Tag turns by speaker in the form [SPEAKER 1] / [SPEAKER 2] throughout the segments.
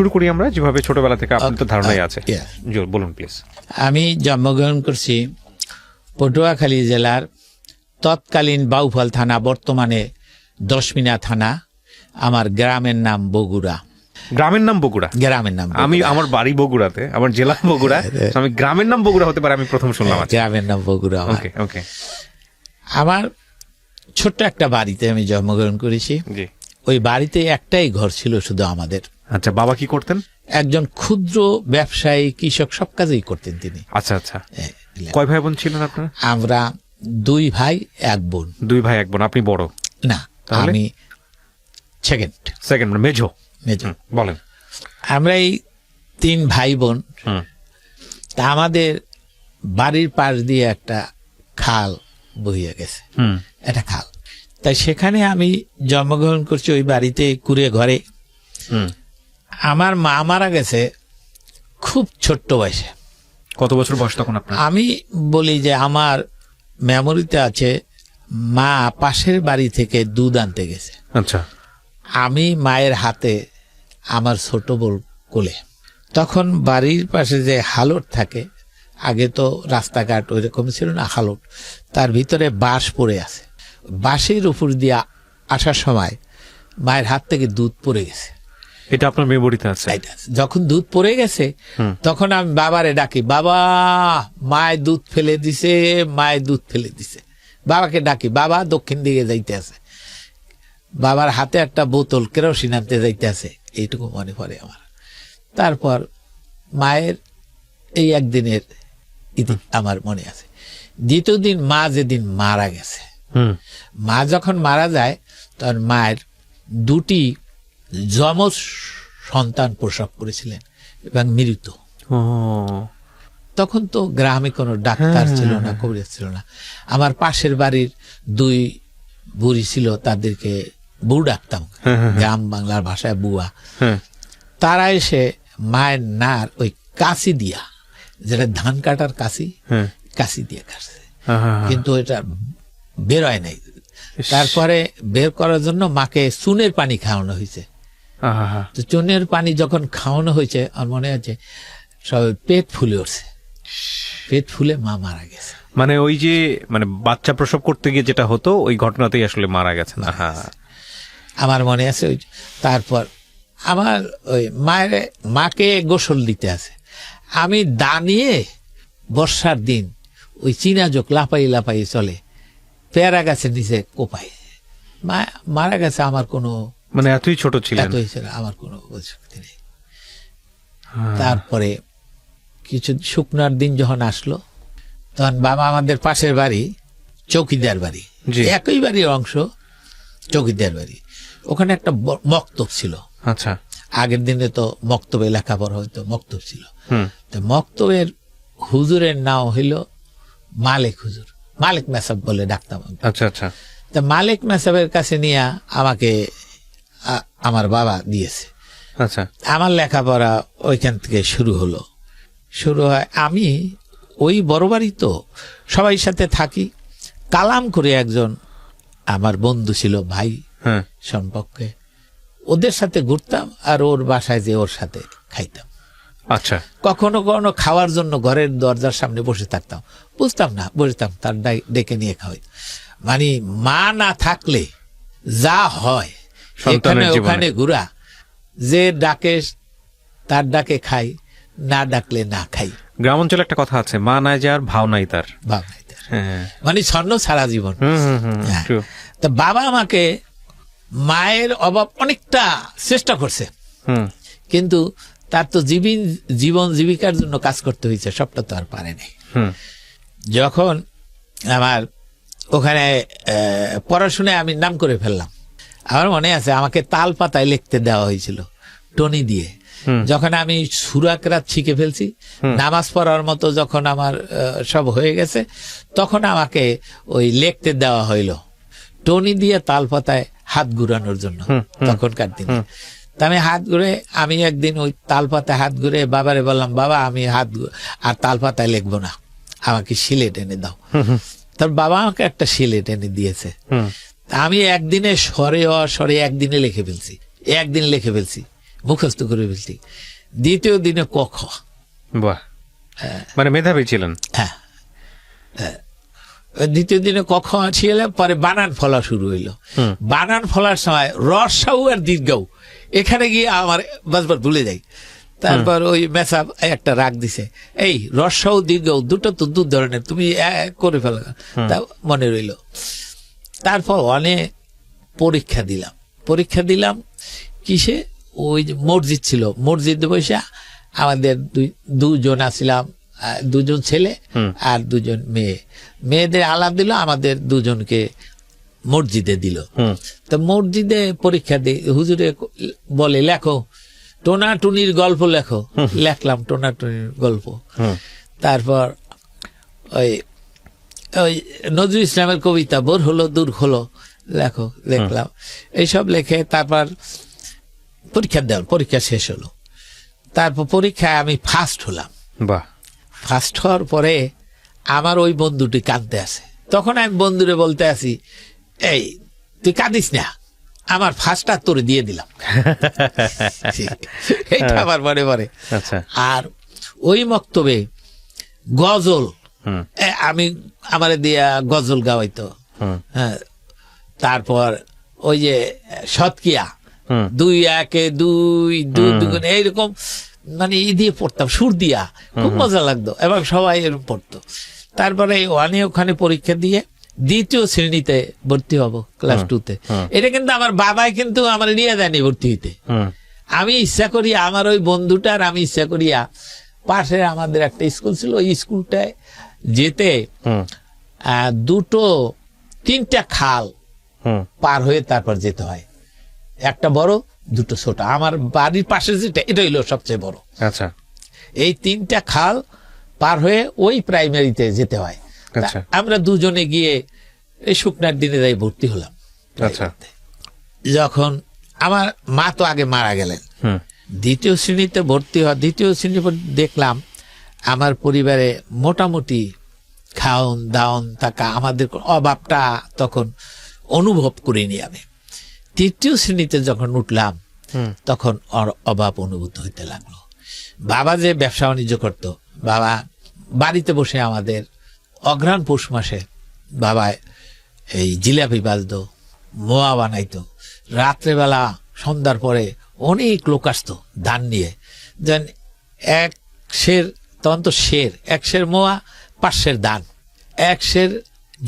[SPEAKER 1] শুরু করি আমরা যেভাবে ছোটবেলা থেকে আপনার তো ধারণাই আছে। বলুন প্লিজ।
[SPEAKER 2] আমি জন্মগ্রহণ করছি পটুয়াখালী জেলার তৎকালীন বাউফল থানা, বর্তমানে দশমিনা থানা। আমার গ্রামের নাম বগুড়া।
[SPEAKER 1] গ্রামের নাম বগুড়া?
[SPEAKER 2] গ্রামের নাম।
[SPEAKER 1] আমি আমার বাড়ি বগুড়াতে, আমার জেলা বগুড়া, আমি গ্রামের নাম বগুড়া হতে পারে আমি প্রথম শুনলাম।
[SPEAKER 2] গ্রামের নাম বগুড়া।
[SPEAKER 1] ওকে ওকে।
[SPEAKER 2] আমার ছোট্ট একটা বাড়িতে আমি জন্মগ্রহণ করেছি। ওই বাড়িতে একটাই ঘর ছিল শুধু আমাদের।
[SPEAKER 1] আচ্ছা, বাবা কি করতেন?
[SPEAKER 2] একজন ক্ষুদ্র ব্যবসায়ী, কৃষক, সব কাজেই করতেন তিনি।
[SPEAKER 1] আচ্ছা আচ্ছা। কয় ভাই বোন ছিলেন আপনারা?
[SPEAKER 2] আমরা 2 ভাই 1 বোন।
[SPEAKER 1] 2 ভাই 1 বোন। আপনি বড়?
[SPEAKER 2] না, আমি সেকেন্ড,
[SPEAKER 1] মেজো। বলেন।
[SPEAKER 2] আমরা এই 3 ভাই বোন। তা আমাদের বাড়ির পাশ দিয়ে একটা খাল বহিয়া গেছে, একটা খাল। তাই সেখানে আমি জন্মগ্রহণ করছি, ওই বাড়িতে কুড়ে ঘরে। আমার মা মারা গেছে খুব ছোট্ট বয়সে।
[SPEAKER 1] কত বছর বয়স তখন আপনার?
[SPEAKER 2] আমি বলি যে আমার মেমোরিতে আছে, মা পাশের বাড়ি থেকে দুধ আনতে গেছে।
[SPEAKER 1] আচ্ছা। আমি
[SPEAKER 2] মায়ের হাতে, আমার ছোট বোন কোলে। তখন বাড়ির পাশে যে হালট থাকে, আগে তো রাস্তাঘাট ওই রকম ছিল না, হালট, তার ভিতরে বাঁশ পড়ে আছে। বাঁশের উপর দিয়ে আসার সময় মায়ের হাত থেকে দুধ পড়ে গেছে।
[SPEAKER 1] এটা আপনার মেমোরিতে আছে?
[SPEAKER 2] যখন দুধ পড়ে গেছে তখন আমি বাবারে ডাকি, বাবা মায়ের দুধ ফেলে দিছে, মায়ের দুধ ফেলে দিছে। বাবাকে ডাকি, বাবা দক্ষিণ দিকে যাইতে আছে, বাবার হাতে একটা বোতল কেরোসিন আনতে যাইতে আছে। এইটুকু মনে পড়ে আমার। তারপর মায়ের এই একদিনের আমার মনে আছে। দ্বিতীয় দিন মা যেদিন মারা গেছে, মা যখন মারা যায় তখন মায়ের 2টি যমজ সন্তান প্রসব করেছিলেন এবং মৃত। তখন তো গ্রামে কোনো ডাক্তার ছিল না, কবিরাজ ছিল না। আমার পাশের বাড়ির 2 বুড়ি ছিল, তাদেরকে বউ ডাকতাম, গ্রাম বাংলার ভাষায় বুয়া। তারা এসে মায়ের নার ওই কাশি দিয়া, যেটা ধান কাটার কাশি, কাশি দিয়ে কাটছে, কিন্তু এটা বের হয় নাই। তারপরে বের করার জন্য মাকে চুনের পানি খাওয়ানো হয়েছে। তো চুনের পানি যখন খাওয়ানো হয়েছে, আমার মনে আছে সব পেট ফুলে উঠছে, পেট ফুলে মা মারা গেছে।
[SPEAKER 1] মানে ওই যে বাচ্চা প্রসব করতে গিয়ে যেটা হতো, ওই ঘটনাতেই আসলে মারা গেছে না?
[SPEAKER 2] আমার মনে আছে। তারপর আমার ওই মাকে গোসল দিতে আছে, আমি দাঁড়িয়ে বর্ষার দিন ওই চীনা জোক লাফাই লাফাই চলে, পেয়ারা গাছের নিচে কোপাই। মা মারা গেছে, আমার কোনো
[SPEAKER 1] এতই ছোট ছিল,
[SPEAKER 2] আমার কোনো শক্তি নেই। তারপরে কিছু শুকনার দিন যখন আসলো, তখন বাবা আমাদের পাশের বাড়ি চৌকিদার বাড়ি, একই বাড়ির অংশ, চৌকিদার বাড়ি। ওখানে একটা মক্তব ছিল।
[SPEAKER 1] আচ্ছা।
[SPEAKER 2] আগের দিনে তো মক্তবে লেখাপড়া হইতো, মক্তব ছিল। তো মক্তবের হুজুরের নাম হইল মালিক হুজুর, মালিক মেসাব বলে ডাকতাম।
[SPEAKER 1] আচ্ছা আচ্ছা।
[SPEAKER 2] তা মালিক মেসাবের কাছে নিয়ে আমাকে আমার বাবা দিয়েছে।
[SPEAKER 1] আচ্ছা।
[SPEAKER 2] আমার লেখাপড়া ওইখান থেকে শুরু হলো। শুরু হয়, আমি ওই বড় বাড়ি তো সবাই সাথে থাকি। কালাম করে একজন আমার বন্ধু ছিল, ভাই সম্পর্কে, ওদের সাথে ঘুরতাম আর ওর বাসায় যে ওর সাথে খাইতাম।
[SPEAKER 1] আচ্ছা।
[SPEAKER 2] কখনো কখনো খাওয়ার জন্য ঘরের দরজার সামনে বসে থাকতাম, বুঝতাম না, বসতাম, তার ডেকে নিয়ে খাওয়াই। মা না থাকলে যা হয়, এখানে ওখানে ঘুরা, যে ডাকে তার ডাকে খাই, না ডাকলে না খাই।
[SPEAKER 1] গ্রাম অঞ্চলে একটা কথা আছে, মা নাই যার ভাও নাই তার,
[SPEAKER 2] ভাব নাই তার, ছন্ন ছাড়া জীবন। তা বাবা আমাকে মায়ের অভাব অনেকটা চেষ্টা করছে, কিন্তু তার তো জীবন জীবিকার জন্য কাজ করতে হয়েছে, সবটা তো আর পারে নাই। যখন আমার ওখানে পড়াশোনায় আমি নাম করে ফেললাম, আমার মনে আছে আমাকে তাল পাতায় লিখতে দেওয়া হয়েছিল টনি দিয়ে। যখন আমি সূরা কেরাত শিখে ফেলছি, নামাজ পড়ার মতো যখন আমার সব হয়ে গেছে, তখন আমাকে ওই লিখতে দেওয়া হইল টনি দিয়ে তাল পাতায় হাত ঘুরানোর জন্য, তখনকার দিনে। তা আমি হাত ঘুরে, আমি একদিন ওই তাল পাতায় হাত ঘুরে বাবারে বললাম, বাবা আমি আর তাল পাতায় লিখবো না, আমাকে সিলেট এনে দাও। তার বাবা আমাকে একটা সিলেট এনে দিয়েছে। আমি একদিনে স্বরে একদিনে লিখে ফেলছি, একদিন লিখে ফেলছি, মুখস্থ করে ফেলছি। দ্বিতীয় দিনে ক খ।
[SPEAKER 1] বাহ, মানে মেধাবী ছিলেন।
[SPEAKER 2] হ্যাঁ, দ্বিতীয় দিনে ক খ ছিল, পরে বানান ফলা শুরু হইলো। বানান ফলার সময় রসাউ আর দীর্ঘাউ এখানে গিয়ে আমার বারবার ভুলে যাই। তারপর ওই মেসাব একটা রাগ দিছে, এই রসাউ দীর্ঘাউ দুটো তো দু ধরনের, তুমি করে ফেলো, তা মনে রইল। তারপর অনেক পরীক্ষা দিলাম কিসে, ওই যে মসজিদ ছিল, মসজিদে বসে আমাদের দুজন আসছিলাম, দুজন ছেলে আর দুজন মেয়ে। মেয়েদের আলাপ দিল, আমাদের দুজনকে মসজিদে দিল। তো মসজিদে পরীক্ষা দিই, হুজুরে বলে লেখো টোনাটুনির গল্প লেখো। লেখলাম টোনাটুনির গল্প। তারপর ওই ওই নজরুল ইসলামের কবিতা বোর হলো দূর হলো লেখো, দেখলাম। এইসব লেখে তারপর পরীক্ষা শেষ হলো। তারপর পরীক্ষায় আমি ফার্স্ট হলাম।
[SPEAKER 1] বাহ।
[SPEAKER 2] ফার্স্ট হওয়ার পরে আমার ওই বন্ধুটি কাঁদতে আসে। তখন আমি বন্ধুরে বলতে আসি, এই তুই কাঁদিস না, আমার ফার্স্টটা তোরে দিয়ে দিলাম। এটা আমার মনে পড়ে। আর ওই মক্তবে গজল আমি আমার দিয়া গজল গাওয়াইতো। হ্যাঁ, তারপর ওই যে সৎকিয়া, 2 1 2 2 2 এইরকম মানে ই দিয়ে পড়তাম, সুর দিয়া, খুব মজা লাগতো এবং সবাই এরকম পড়তো। তারপরে ওখানে পরীক্ষা দিয়ে দ্বিতীয় শ্রেণীতে ভর্তি হব, ক্লাস 2-তে। এটা কিন্তু আমার বাবাই কিন্তু আমার নিয়ে যায়নি ভর্তি হইতে। আমি ইচ্ছা করি, আমার ওই বন্ধুটার আমি ইচ্ছা করিয়া, পাশে আমাদের একটা স্কুল ছিল, ওই স্কুলটায় যেতে 3টা খাল পার হয়ে তারপর যেতে হয়, একটা বড় 2টো ছোট। আমার বাড়ির পাশে যেটা, এটা হইলো সবচেয়ে বড়।
[SPEAKER 1] আচ্ছা,
[SPEAKER 2] এই 3টা খাল পার হয়ে ওই প্রাইমারিতে যেতে হয়। আমরা দুজনে গিয়ে এই শুকনার দিনে যাই ভর্তি হলাম। যখন আমার মা তো আগে মারা গেলেন, দ্বিতীয় শ্রেণীতে ভর্তি হওয়া, দ্বিতীয় শ্রেণী দেখলাম আমার পরিবারে মোটামুটি খাওন দাওন থাকা, আমাদের অভাবটা তখন অনুভব করিনি আমি। তৃতীয় শ্রেণীতে যখন উঠলাম তখন অভাব অনুভূত হইতে লাগলো। বাবা যে ব্যবসা বাণিজ্য করত, বাবা বাড়িতে বসে আমাদের অঘ্রাণ পৌষ মাসে বাবা এই জিলাপি বাজতো, মোয়া বানাইতো। রাত্রেবেলা সন্ধ্যার পরে অনেক লোক আসতো ধান নিয়ে, যেন 1 সের, তখন তো সের, 1 সের মোয়া 5 সের ধান, 1 সের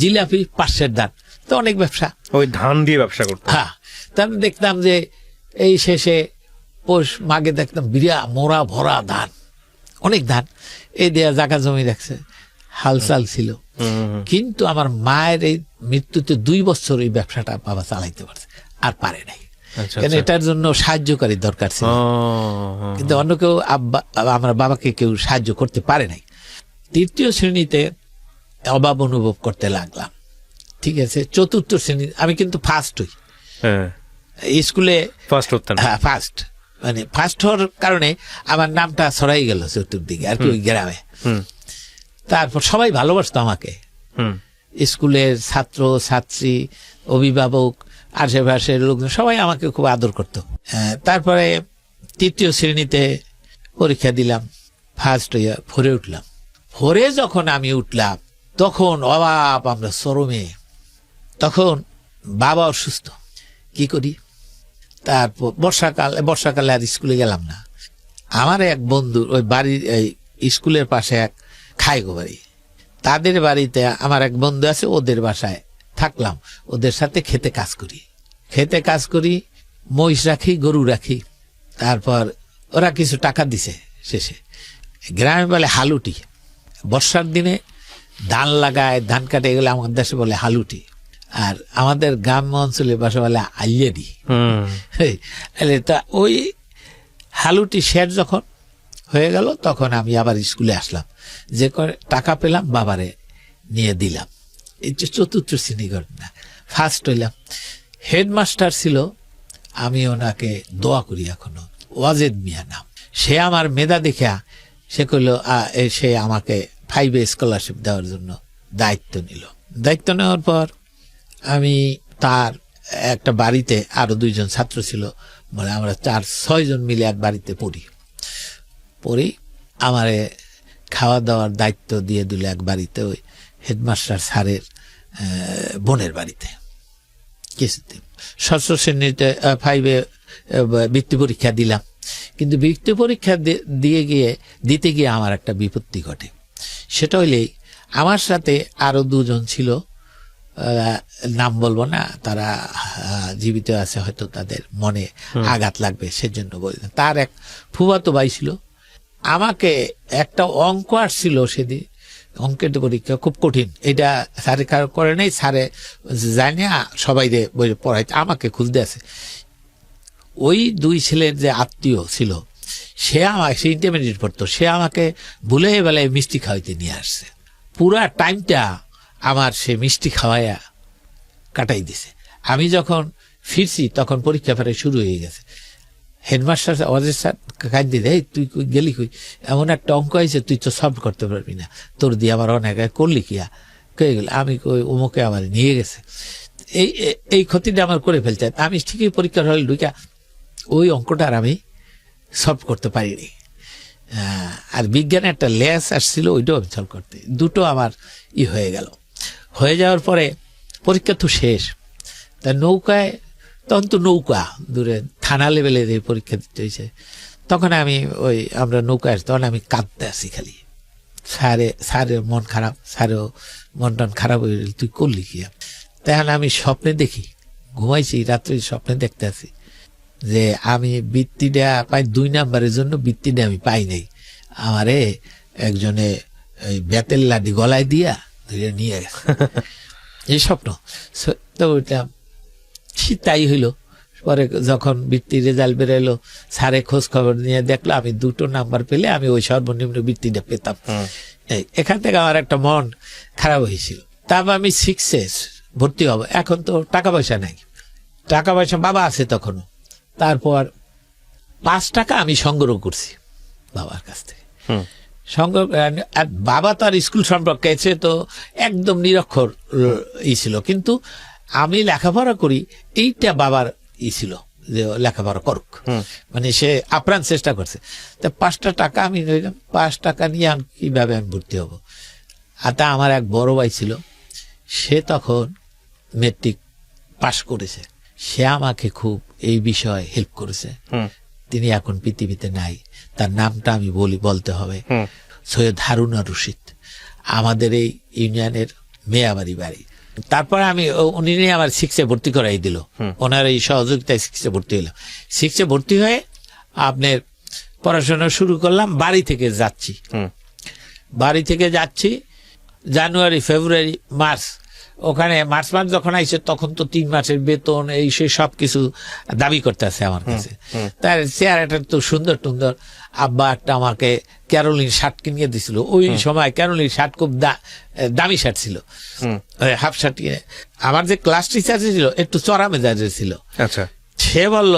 [SPEAKER 2] জিলাপি 5 সের ধান, তো অনেক ব্যবসা, ওই
[SPEAKER 1] ধান দিয়ে ব্যবসা করতো।
[SPEAKER 2] হ্যাঁ, তারপর দেখতাম যে এই শেষে পৌষ মাঘে দেখতাম বিরা মোড়া ভরা ধান, অনেক ধান, এই দেয়া জায়গা জমি রাখছে, হালচাল ছিল। কিন্তু আমার মায়ের এই মৃত্যুতে 2 বছর এই ব্যবসাটা বাবা চালাইতে পারছে, আর পারে নাই। কেন, এটার জন্য সাহায্যকারী দরকার ছিল, কিন্তু অন্য কেউ আমার বাবাকে কেউ সাহায্য করতে পারে নাই। তৃতীয় শ্রেণীতে অভাব অনুভব করতে লাগলাম, ঠিক আছে। চতুর্থ শ্রেণী আমি কিন্তু ফার্স্ট হই স্কুলে, ফার্স্ট মানে ফার্স্ট হওয়ার কারণে আমার নামটা ছড়াই গেল চতুর্দিকে আর কি, ওই গ্রামে। তারপর সবাই ভালোবাসতো আমাকে, স্কুলের ছাত্র ছাত্রী, অভিভাবক, আশেপাশের লোকজন সবাই আমাকে খুব আদর করত। তারপরে তৃতীয় শ্রেণীতে পরীক্ষা দিলাম, ফার্স্ট হইয়া 4-এ উঠলাম। 4-এ যখন আমি উঠলাম তখন অভাব আমরা চরমে। তখন বাবা অসুস্থ, কি করি? তারপর বর্ষাকালে আর স্কুলে গেলাম না। আমার এক বন্ধু, ওই বাড়ির এই স্কুলের পাশে এক খাইগো বাড়ি, তাদের বাড়িতে আমার এক বন্ধু আছে, ওদের বাসায় থাকলাম, ওদের সাথে খেতে কাজ করি, মহিষ রাখি, গরু রাখি। তারপর ওরা কিছু টাকা দিছে শেষে। গ্রামে বলে হালুটি, বর্ষার দিনে ধান লাগায়, ধান কাটে, গেলে আমাদের দেশে বলে হালুটি, আর আমাদের গ্রাম্য অঞ্চলে বাসা বলে আলিয়াদি। তা ওই হালুটি শেষ যখন হয়ে গেল তখন আমি আবার স্কুলে আসলাম, যে করে টাকা পেলাম বাবারে নিয়ে দিলাম। এই যে চতুর্থ শ্রেণী ঘটনা, ফার্স্ট হইলাম। হেডমাস্টার ছিল, আমি ওনাকে দোয়া করি এখনো, ওয়াজেদ মিয়া নাম। সে আমার মেধা দেখা সে কইল, সে আমাকে 5-এ স্কলারশিপ দেওয়ার জন্য দায়িত্ব নিল। দায়িত্ব নেওয়ার পর আমি তার একটা বাড়িতে, আরো 2 জন ছাত্র ছিল, মানে আমরা 4-6 জন মিলে এক বাড়িতে পড়ি আমারে খাওয়া দাওয়ার দায়িত্ব দিয়ে দিল এক বাড়িতে, ওই হেডমাস্টার স্যারের বোনের বাড়িতে কিছুদিন। ষষ্ঠ শ্রেণীতে 5-এ বৃত্তি পরীক্ষা দিলাম, কিন্তু বৃত্তি পরীক্ষা দিতে গিয়ে আমার একটা বিপত্তি ঘটে। সেটা হইলেই আমার সাথে আরো 2 জন ছিল, নাম বলবো না, তারা জীবিত আছে, হয়তো তাদের মনে আঘাত লাগবে সেজন্য বলি না। তার এক ফুফাতো ভাই ছিল, আমাকে একটা অঙ্ক আসছিল সেদিন, অঙ্কের পরীক্ষা খুব কঠিন, এটা স্যারে কারো করে নেই, স্যারে জানি সবাই পড়াইতে, আমাকে খুঁজতে আছে। ওই 2 ছেলের যে আত্মীয় ছিল, সে ইন্টারমিডিয়েট পড়তো, সে আমাকে ভুলে বেলায় মিষ্টি খাওয়াইতে নিয়ে আসছে। পুরা টাইমটা আমার সে মিষ্টি খাওয়াইয়া কাটাই দিছে। আমি যখন ফিরছি তখন পরীক্ষা ফেরা শুরু হয়ে গেছে। হেডমাস্টার অজয় স্যার কাঁদি দেয়, তুই গেলি কই, এমন একটা অঙ্ক হয়েছে তুই তো সলভ করতে পারবি না, তোর দিয়ে আমার অনেক করলি কিয়া কে গেল। আমি কই অমুকে আমার নিয়ে গেছে, এই ক্ষতিটা আমার করে ফেলতে। আমি ঠিকই পরীক্ষার হলে ঢুকা ওই অঙ্কটা আর আমি সলভ করতে পারিনি। আর বিজ্ঞানে একটা লেস আসছিল, ওইটাও আমি সলভ করতে, দুটো আমার হয়ে গেল। হয়ে যাওয়ার পরে পরীক্ষা তো শেষ, তা নৌকায়, তখন তো নৌকা দূরে থানা লেভেলের এই পরীক্ষা দিতে হয়েছে। তখন আমি আমরা নৌকায়, তখন আমি কাঁদতে আসি খালি, স্যারের মন খারাপ, স্যারেও মন টন খারাপ হয়ে গেল, তুই করলি কি? তখন আমি স্বপ্নে দেখি, ঘুমাইছি রাত্রে, স্বপ্নে দেখতে আসি যে আমি বৃত্তিটা পাই, 2 নাম্বারের জন্য বৃত্তিটা আমি পাই নাই, আমারে একজনে ওই বেতের লাডি গলায় দিয়া নিয়ে গেছে। এই স্বপ্ন তো ওইটা তাই হইল। পরে যখন বৃত্তির রেজাল্ট বেরোলো, স্যারে খোঁজ খবর নিয়ে দেখলো আমি 2টো নাম্বার পেলে আমি ওই সর্বনিম্ন বৃত্তিটা পেতাম। এখান থেকে আমার একটা মন খারাপ হয়েছিল। তারপর আমি 6-এ ভর্তি হব, এখন তো টাকা পয়সা নাই, টাকা পয়সা বাবা আছে তখনও। তারপর 5 টাকা আমি সংগ্রহ করছি বাবার কাছ থেকে, সংগ্রহ। আর বাবা তার স্কুল সম্পর্কে এসে তো একদম নিরক্ষর ছিল, কিন্তু আমি লেখাপড়া করি এইটা বাবার ছিল যে লেখাপড়া করুক, মানে সে আপ্রাণ চেষ্টা করছে। তা 5 টাকা আমি নিলাম, 5 টাকা নিয়ে আমি কিভাবে আমি ভর্তি হব। আর তা আমার এক বড় ভাই ছিল, সে তখন মেট্রিক পাশ করেছে, সে আমাকে খুব এই বিষয়ে হেল্প করেছে। তিনি এখন পৃথিবীতে নাই, তার নামটা আমি বলতে হবে, সৈয়দ হারুন আর রশিদ, আমাদের এই ইউনিয়নের মেয়াবাড়ি বাড়ি। তারপরে আমি উনি আমার 6-এ ভর্তি করাই দিল, ওনার এই সহযোগিতায় 6-এ ভর্তি হইলাম। 6-এ ভর্তি হয়ে আপনার পড়াশোনা শুরু করলাম। বাড়ি থেকে যাচ্ছি জানুয়ারি, ফেব্রুয়ারি, মার্চ। ওখানে মার্চ মাস যখন আইছে তখন তো 3 মাসের বেতন এই সে সবকিছু দাবি করতে আছে আমার কাছে। তার চেহারাটা তো সুন্দর টুন্দর। আব্বা একটা আমাকে ক্যারোলিন শার্ট কিনে দিছিল, ওই সময় ক্যারোলিন শার্ট খুব দামি শার্ট ছিল, হাফ শার্ট কিনে। আমার যে ক্লাস টিচার ছিল একটু চড়া মেজাজের ছিল। আচ্ছা, সে বলল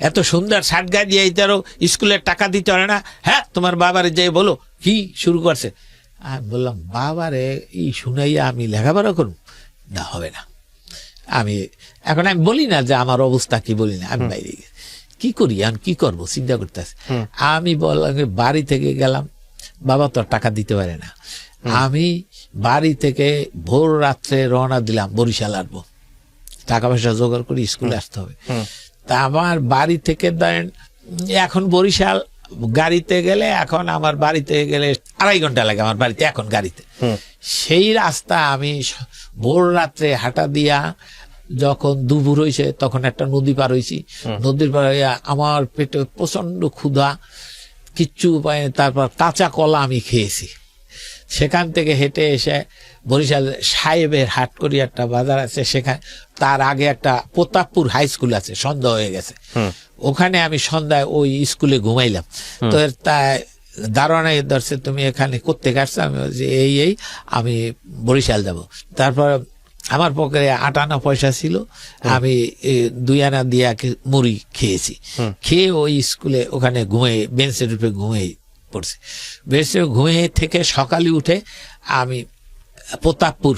[SPEAKER 2] এত সুন্দর শার্ট গায়ে দিয়ে আরো স্কুলের টাকা দিতে পারে না? হ্যাঁ, তোমার বাবারে যে বলো কি শুরু করছে। আমি বললাম বাবারে শুনাইয়া আমি লেখাপড়া করবো না, হবে না। আমি বলি না যে আমার অবস্থা কি, বলি না। আমি বাইরে কি করি, আমি কি করবো চিন্তা করতেছি। আমি বললাম বাড়ি থেকে গেলাম, বাবা তো টাকা দিতে পারে না। আমি বাড়ি থেকে ভোর রাত্রে রওনা দিলাম, বরিশাল আসবো, টাকা পয়সা জোগাড় করে স্কুলে আসতে হবে। তা আমার বাড়ি থেকে ধরেন এখন বরিশাল গাড়িতে গেলে, এখন আমার বাড়িতে গেলে 2.5 ঘন্টা লাগে আমার বাড়িতে এখন গাড়িতে। সেই রাস্তা আমি ভোর রাত্রে হাঁটা দিয়া, যখন দুপুর হয়েছে তখন একটা নদী পার হয়েছি, নদীর পার হইয়া আমার পেটে প্রচন্ড ক্ষুধা, কিচ্ছু উপায়। তারপর কাঁচা কলা আমি খেয়েছি। সেখান থেকে হেঁটে এসে বরিশাল সাহেবের হাট করি একটা বাজার আছে, সেখানে তার আগে একটা প্রতাপপুর হাই স্কুল আছে, সন্ধ্যা হয়ে গেছে, ওখানে আমি সন্ধ্যায় ওই স্কুলে ঘুমাইলাম। তো তাই দারোয়ান ধরছে, তুমি এখানে করতে আসছো? আমি আমি বরিশাল যাব। তারপর আমার পকেটে 8 আনা পয়সা ছিল, আমি 2 আনা দিয়ে মুড়ি খেয়েছি। খেয়ে ওই স্কুলে ওখানে বেঞ্চের উপরে ঘুমিয়ে পড়ছি। বেঞ্চে ঘুমিয়ে থেকে সকালে উঠে আমি প্রতাপপুর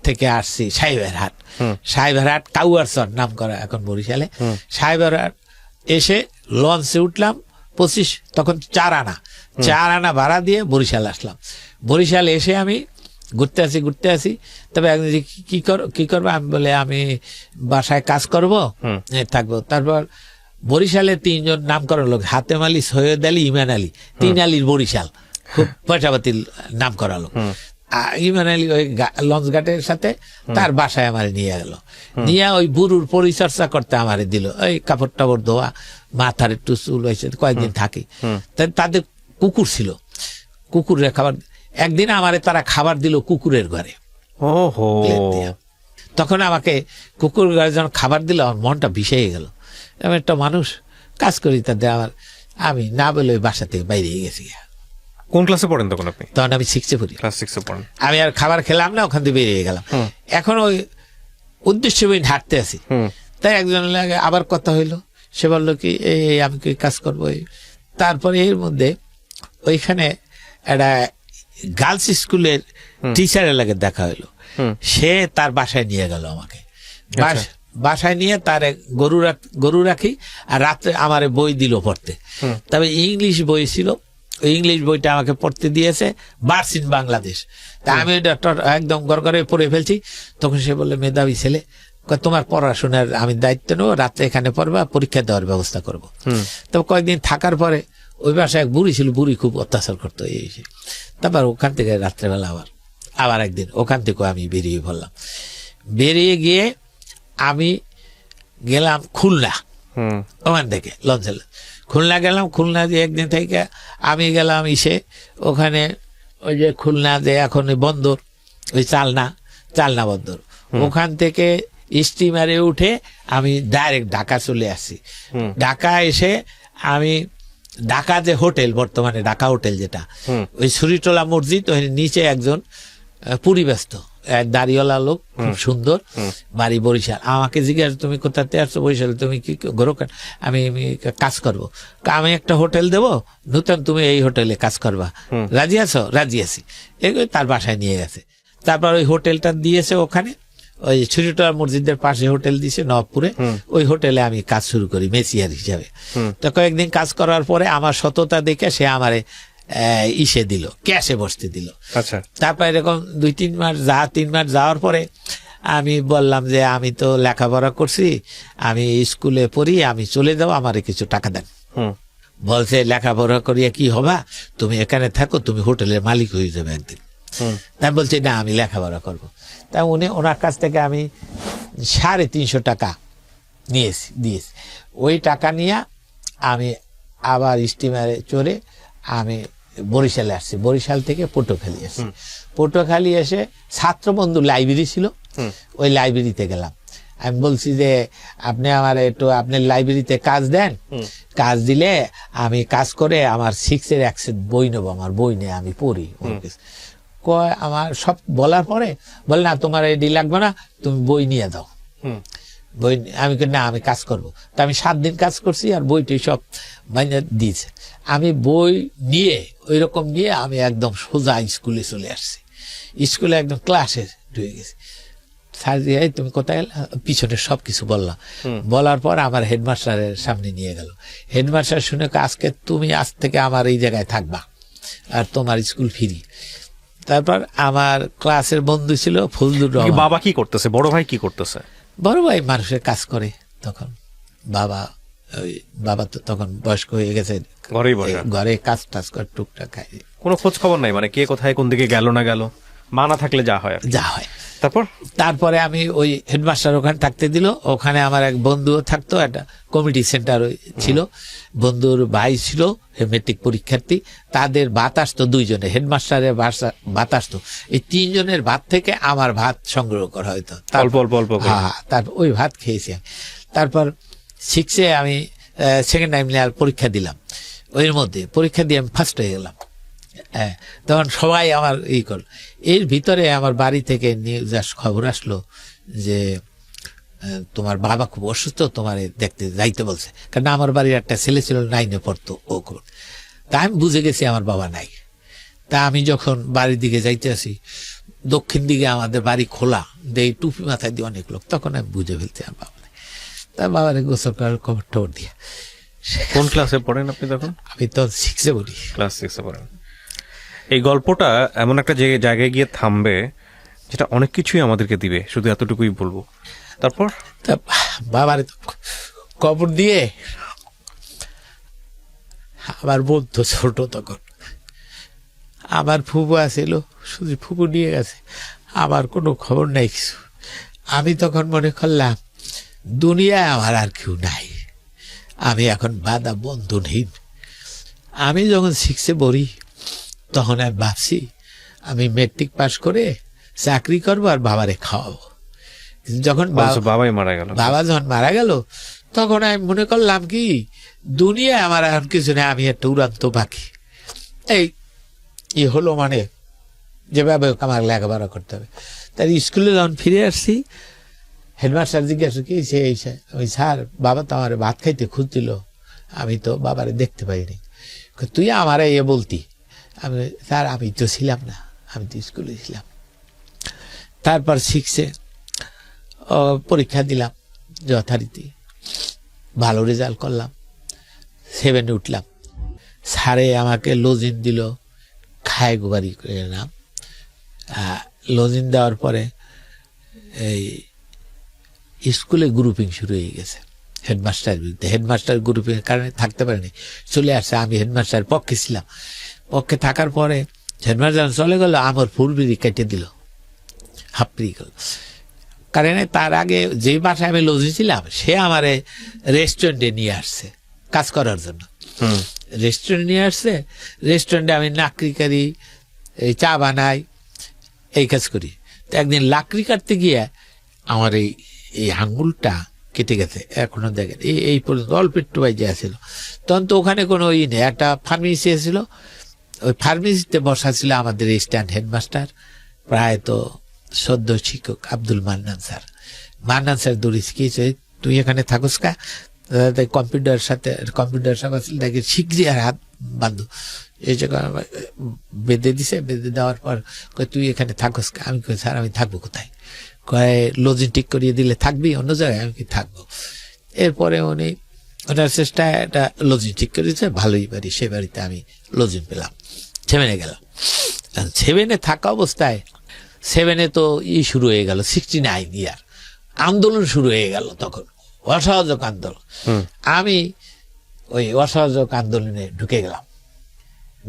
[SPEAKER 2] থেকে আসছি সাহেবের হাট। কাউয়ারচর নাম করা এখন বরিশালে। সাহেবের হাট এসে লঞ্চে উঠলাম 25, তখন 4 আনা ভাড়া দিয়ে বরিশাল আসলাম। বরিশাল এসে আমি ঘুরতে আসি। তবে একদিন যে কি করবো, আমি বলে আমি বাসায় কাজ করব, থাকবো। তারপর বরিশালে 3 জন নাম করা লোক, হাতেম আলী, সৈয়দ আলী, ইমান আলী, 3 আলীর বরিশাল, খুব পয়সাপাতির নাম করা লোক। ইমান আলী ওই লঞ্চ ঘাটের সাথে তার বাসায় আমার নিয়ে গেল, নিয়ে ওই বুড়ুর পরিচর্যা করতে আমারে দিল, ওই কাপড় টাপড় ধোয়া, মাথার একটু চুল হয়েছে, কয়েকদিন থাকি। তাদের কুকুর ছিল, কুকুরের খাবার, একদিন আমারে তারা খাবার দিল কুকুরের ঘরে। তখন আমাকে কুকুর ঘরে যখন খাবার দিল, আমার মনটা বিষিয়ে গেল। আমি একটা মানুষ কাজ করি, তাদের আমি না বলে ওই বাসা থেকে বাইরে গেছি।
[SPEAKER 1] কোন ক্লাসে পড়েন তখন আপনি?
[SPEAKER 2] তখন আমি 6-এ পড়ি।
[SPEAKER 1] ক্লাস 6-এ পড়েন। আমি
[SPEAKER 2] আর খাবার খেলাম না, ওখান থেকে বেরিয়ে গেলাম। এখন ওই উদ্দেশ্যহীন হাঁটতে আছি, তাই একজন লাগে আবার কথা হইলো, সে বললো কি এই আমি কি কাজ করবো। তারপরে এর মধ্যে ওইখানে একটা গার্লস স্কুলের টিচারের লাগে দেখা হইলো, সে তার বাসায় নিয়ে গেল আমাকে। বাসায় নিয়ে তার গরু রাখি, আর রাত্রে আমার বই দিল পড়তে। তবে ইংলিশ বই ছিল, ওই ইংলিশ বইটা আমাকে পড়তে দিয়েছে, বার্ডস ইন বাংলাদেশ। তা আমি ওইটা একদম গড়গড়ে পড়ে ফেলছি। তখন সে বললো, মেধাবী ছেলে, তোমার পড়াশোনার আমি দায়িত্ব নেবো, রাত্রে এখানে পড়বা, পরীক্ষা দেওয়ার ব্যবস্থা করবো। তবে কয়েকদিন থাকার পরে ওই বাসায় এক বুড়ি ছিল, বুড়ি খুব অত্যাচার করতো। তারপর ওখান থেকে রাত্রেবেলা আবার একদিন ওখান থেকে আমি বেরিয়ে পড়লাম। বেরিয়ে গিয়ে আমি গেলাম খুলনা, ওখান থেকে লঞ্চে খুলনা গেলাম। খুলনা দিয়ে একদিন থেকে আমি গেলাম ওখানে ওই যে খুলনা যে এখন বন্দর, ওই চালনা বন্দর, ওখান থেকে স্টিমারে উঠে আমি ডাইরেক্ট ঢাকা চলে আসছি। ঢাকা এসে আমি ঢাকা যে হোটেল, বর্তমানে ঢাকা হোটেল যেটা, ওই ছুরিটোলা মসজিদ, ওই নিচে একজন পরিব্যস্ত দাড়িওয়ালা লোক, খুব সুন্দর বাড়ি, বরিশাল। আমাকে জিজ্ঞাসা, তুমি কোথাতে আসছো? বরিশাল। তুমি কি করো? আমি কাজ করবো। আমি একটা হোটেল দেবো নতুন, তুমি এই হোটেলে কাজ করবা, রাজি আছো? রাজি আছি। এগুলো তার বাসায় নিয়ে গেছে। তারপর ওই হোটেলটা দিয়েছে ওখানে, ওই ছুরিটোলা মসজিদের পাশে হোটেল দিয়েছে নবপুরে। ওই হোটেলে আমি কাজ শুরু করি মেসিয়ার হিসাবে। তো কয়েকদিন কাজ করার পরে আমার সততা দেখে সে আমারে দিল, ক্যাশে বসতে দিল। তারপর এরকম 2-3 মাস 3 মাস যাওয়ার পরে আমি বললাম যে আমি তো লেখাপড়া করছি, আমি স্কুলে পড়ি, আমি চলে যাবো, আমারে কিছু টাকা দেন। বলছে, লেখাপড়া করিয়া কি হবা, তুমি এখানে থাকো, তুমি হোটেলের মালিক হয়ে যাবে একদিন। আমি বলছি, না আমি লেখাপড়া করবো। তা ওনার কাছ থেকে আমি 350 টাকা দিয়েছি। ওই টাকা নিয়ে আমি আবার স্টিমারে চড়ে আমি বরিশালে আসছি। বরিশাল থেকে পটুয়াখালী আসছি। পটুয়াখালী এসে ছাত্রবন্ধু লাইব্রেরি ছিল, ওই লাইব্রেরিতে গেলাম। আমি বলছি যে আপনি আমার একটু আপনার লাইব্রেরিতে কাজ দেন, কাজ দিলে আমি কাজ করে আমার 6-এর 1 সেট বই নেবো, আমার বই নিয়ে আমি পড়ি। আমার সব বলার পরে বলে, না তোমার এডি লাগবে না, তুমি বই নিয়ে দাও। বই আমি না, আমি কাজ করবো। তা আমি 7 দিন কাজ করছি, আর বইটি সব মাইনে দিয়েছে। আমি বই নিয়ে ওই রকম নিয়ে আমি একদম সোজা স্কুলে চলে আসছি। স্কুলে একদম ক্লাসে ঢুকে গেছি। স্যার, তুমি কোথায় গেলে? পিছনে সবকিছু বললাম। বলার পর আমার হেডমাস্টারের সামনে নিয়ে গেল। হেডমাস্টার শুনে, আজকে তুমি আজ থেকে আমার এই জায়গায় থাকবা, আর তোমার স্কুল ফ্রি। তারপর আমার ক্লাসের বন্ধু ছিল ফজলুর রহমান।
[SPEAKER 1] বাবা কি করতেছে? বড় ভাই কি করতেছে?
[SPEAKER 2] বড় ভাই মানুষের কাজ করে। তখন বাবা তো তখন বয়স্ক হয়ে গেছে, ঘরে কাজ টাজ করে, টুকটাক খায়।
[SPEAKER 1] কোনো খোঁজ খবর নাই, মানে কে কোথায় কোন দিকে গেল না গেল, মা না থাকলে যা হয়। তারপরে আমি ওই হেডমাস্টার ওখানে থাকতে দিল। ওখানে আমার এক বন্ধুও থাকতো, একটা কমিটি সেন্টার ছিল, বন্ধুর ভাই ছিল মেট্রিক পরীক্ষার্থী। তাদের ভাত আসতো 2 জনের, হেডমাস্টারের ভাত আসতো। এই 3 জনের ভাত থেকে আমার ভাত সংগ্রহ করা হয়তো, তারপর ওই ভাত খেয়েছি আমি। তারপর 6-এ আমি সেকেন্ড টাইম পরীক্ষা দিলাম। ওই মধ্যে পরীক্ষা দিয়ে আমি ফার্স্ট হয়ে গেলাম। তখন সবাই আমার করল। এর ভিতরে আমার বাড়ি থেকে নিউজ খবর আসলো যে তোমার বাবা খুব অসুস্থ, তোমার দেখতে যাইতে বলছে। কারণ আমার বাড়ির একটা ছেলে ছিল 9-এ পড়তো, ও। তা আমি বুঝে গেছি আমার বাবা নাই। তা আমি যখন বাড়ির দিকে যাইতে আসি, দক্ষিণ দিকে আমাদের বাড়ি খোলা, এই টুপি মাথায় দিয়ে অনেক লোক, তখন আমি বুঝে ফেলছি আমার বাবা নাই। তার বাবারে গোসল করার খবর দিয়ে
[SPEAKER 3] কোন ক্লাসে পড়েন আপনি তখন?
[SPEAKER 2] আমি তো 6-এ পড়ি।
[SPEAKER 3] ক্লাস 6-এ পড়েন। এই গল্পটা এমন একটা জায়গায় গিয়ে থামবে যেটা অনেক কিছুই আমাদেরকে দিবে, শুধু এতটুকুই বলবো। তারপর
[SPEAKER 2] তা বাবার কবর দিয়ে আমার বন্ধু ছোট তখন, আমার ফুপু আছিল, শুধু ফুপু নিয়ে গেছে, আমার কোনো খবর নাই কিছু। আমি তখন মনে করলাম দুনিয়ায় আমার আর কেউ নাই, আমি এখন বাধা বন্ধনহীন। আমি যখন 6-এ পড়ি তখন আমি ভাবছি আমি মেট্রিক পাস করে চাকরি করবো আর বাবারে খাওয়াবো। যখন
[SPEAKER 3] বাবাই মারা গেল,
[SPEAKER 2] বাবা যখন মারা গেল তখন আমি মনে করলাম কি দুনিয়ায় আমার এখন কিছু নেই, আমি একটা উড়ান্ত পাখি। এই হলো মানে যেভাবে আমার লেখাপড়া করতে হবে। তার স্কুলে যখন ফিরে আসছি হেডমাস্টার জিজ্ঞাসা কি ওই স্যার বাবা তো আমার ভাত খাইতে খুঁজছিল, আমি তো বাবারে দেখতে পাইনি। তুই আমার বলতি? আমি স্যার আমি তো ছিলাম না, আমি তো স্কুলে ছিলাম। তারপর 6-এ পরীক্ষা দিলাম যথারীতি, ভালো রেজাল্ট করলাম, 7-এ উঠলাম। স্যারে আমাকে লজিন দিল, খায় গোবারি করে নাম। লজিন দেওয়ার পরে এই স্কুলে গ্রুপিং শুরু হয়ে গেছে হেডমাস্টারের বিরুদ্ধে। হেডমাস্টার গ্রুপিং এর কারণে থাকতে পারেনি, চলে আসছে। আমি হেডমাস্টারের পক্ষে ছিলাম। পক্ষে থাকার পরে হেডমাস্টার চলে গেল, আমার ফুলবিড়ি কেটে দিল, হাফড়ি গেল। কারণ তার আগে যে বাসায় আমি লজি ছিলাম সে আমার রেস্টুরেন্টে নিয়ে আসছে কাজ করার জন্য। রেস্টুরেন্ট নিয়ে আসছে, রেস্টুরেন্টে আমি লাকড়ি কাটি, এই চা বানাই, এই কাজ করি। তো একদিন লাকড়ি কাটতে গিয়ে আমার এই আঙ্গুলটা কেটে গেছে, এখনো দেখেন এই পর্যন্ত অল্প একটু বাইজে আসছিল। তখন তো ওখানে কোনো নেই, একটা ফার্মেসি এসেছিল, ওই ফার্মেসিতে বসা ছিল আমাদের স্ট্যান্ড হেডমাস্টার, প্রায় তো সদ্য শিক্ষক আব্দুল মান্নান স্যার। মান্নান স্যার দৌড়িস কি তুই এখানে থাকুস কা, কম্পিউটার সাথে দেখি শিখছি আর হাত বান্ধব, এই জায়গা বেঁধে দিছে। বেঁধে দেওয়ার পর তুই এখানে থাকুস কা? আমি কই স্যার আমি থাকবো কোথায়? কয় লজিং ঠিক করিয়ে দিলে থাকবি অন্য জায়গায়? আমি কি থাকবো। এরপরে উনি ওনার চেষ্টায় একটা লজিং ঠিক করেছে, ভালোই বাড়ি, সে বাড়িতে আমি লজিং পেলাম। 7-এ গেলাম। 7-এ থাকা অবস্থায় 7-এ তো শুরু হয়ে গেল 69 ইয়ার আন্দোলন শুরু হয়ে গেল, তখন অসহযোগ আন্দোলন। আমি ওই অসহযোগ আন্দোলনে ঢুকে গেলাম।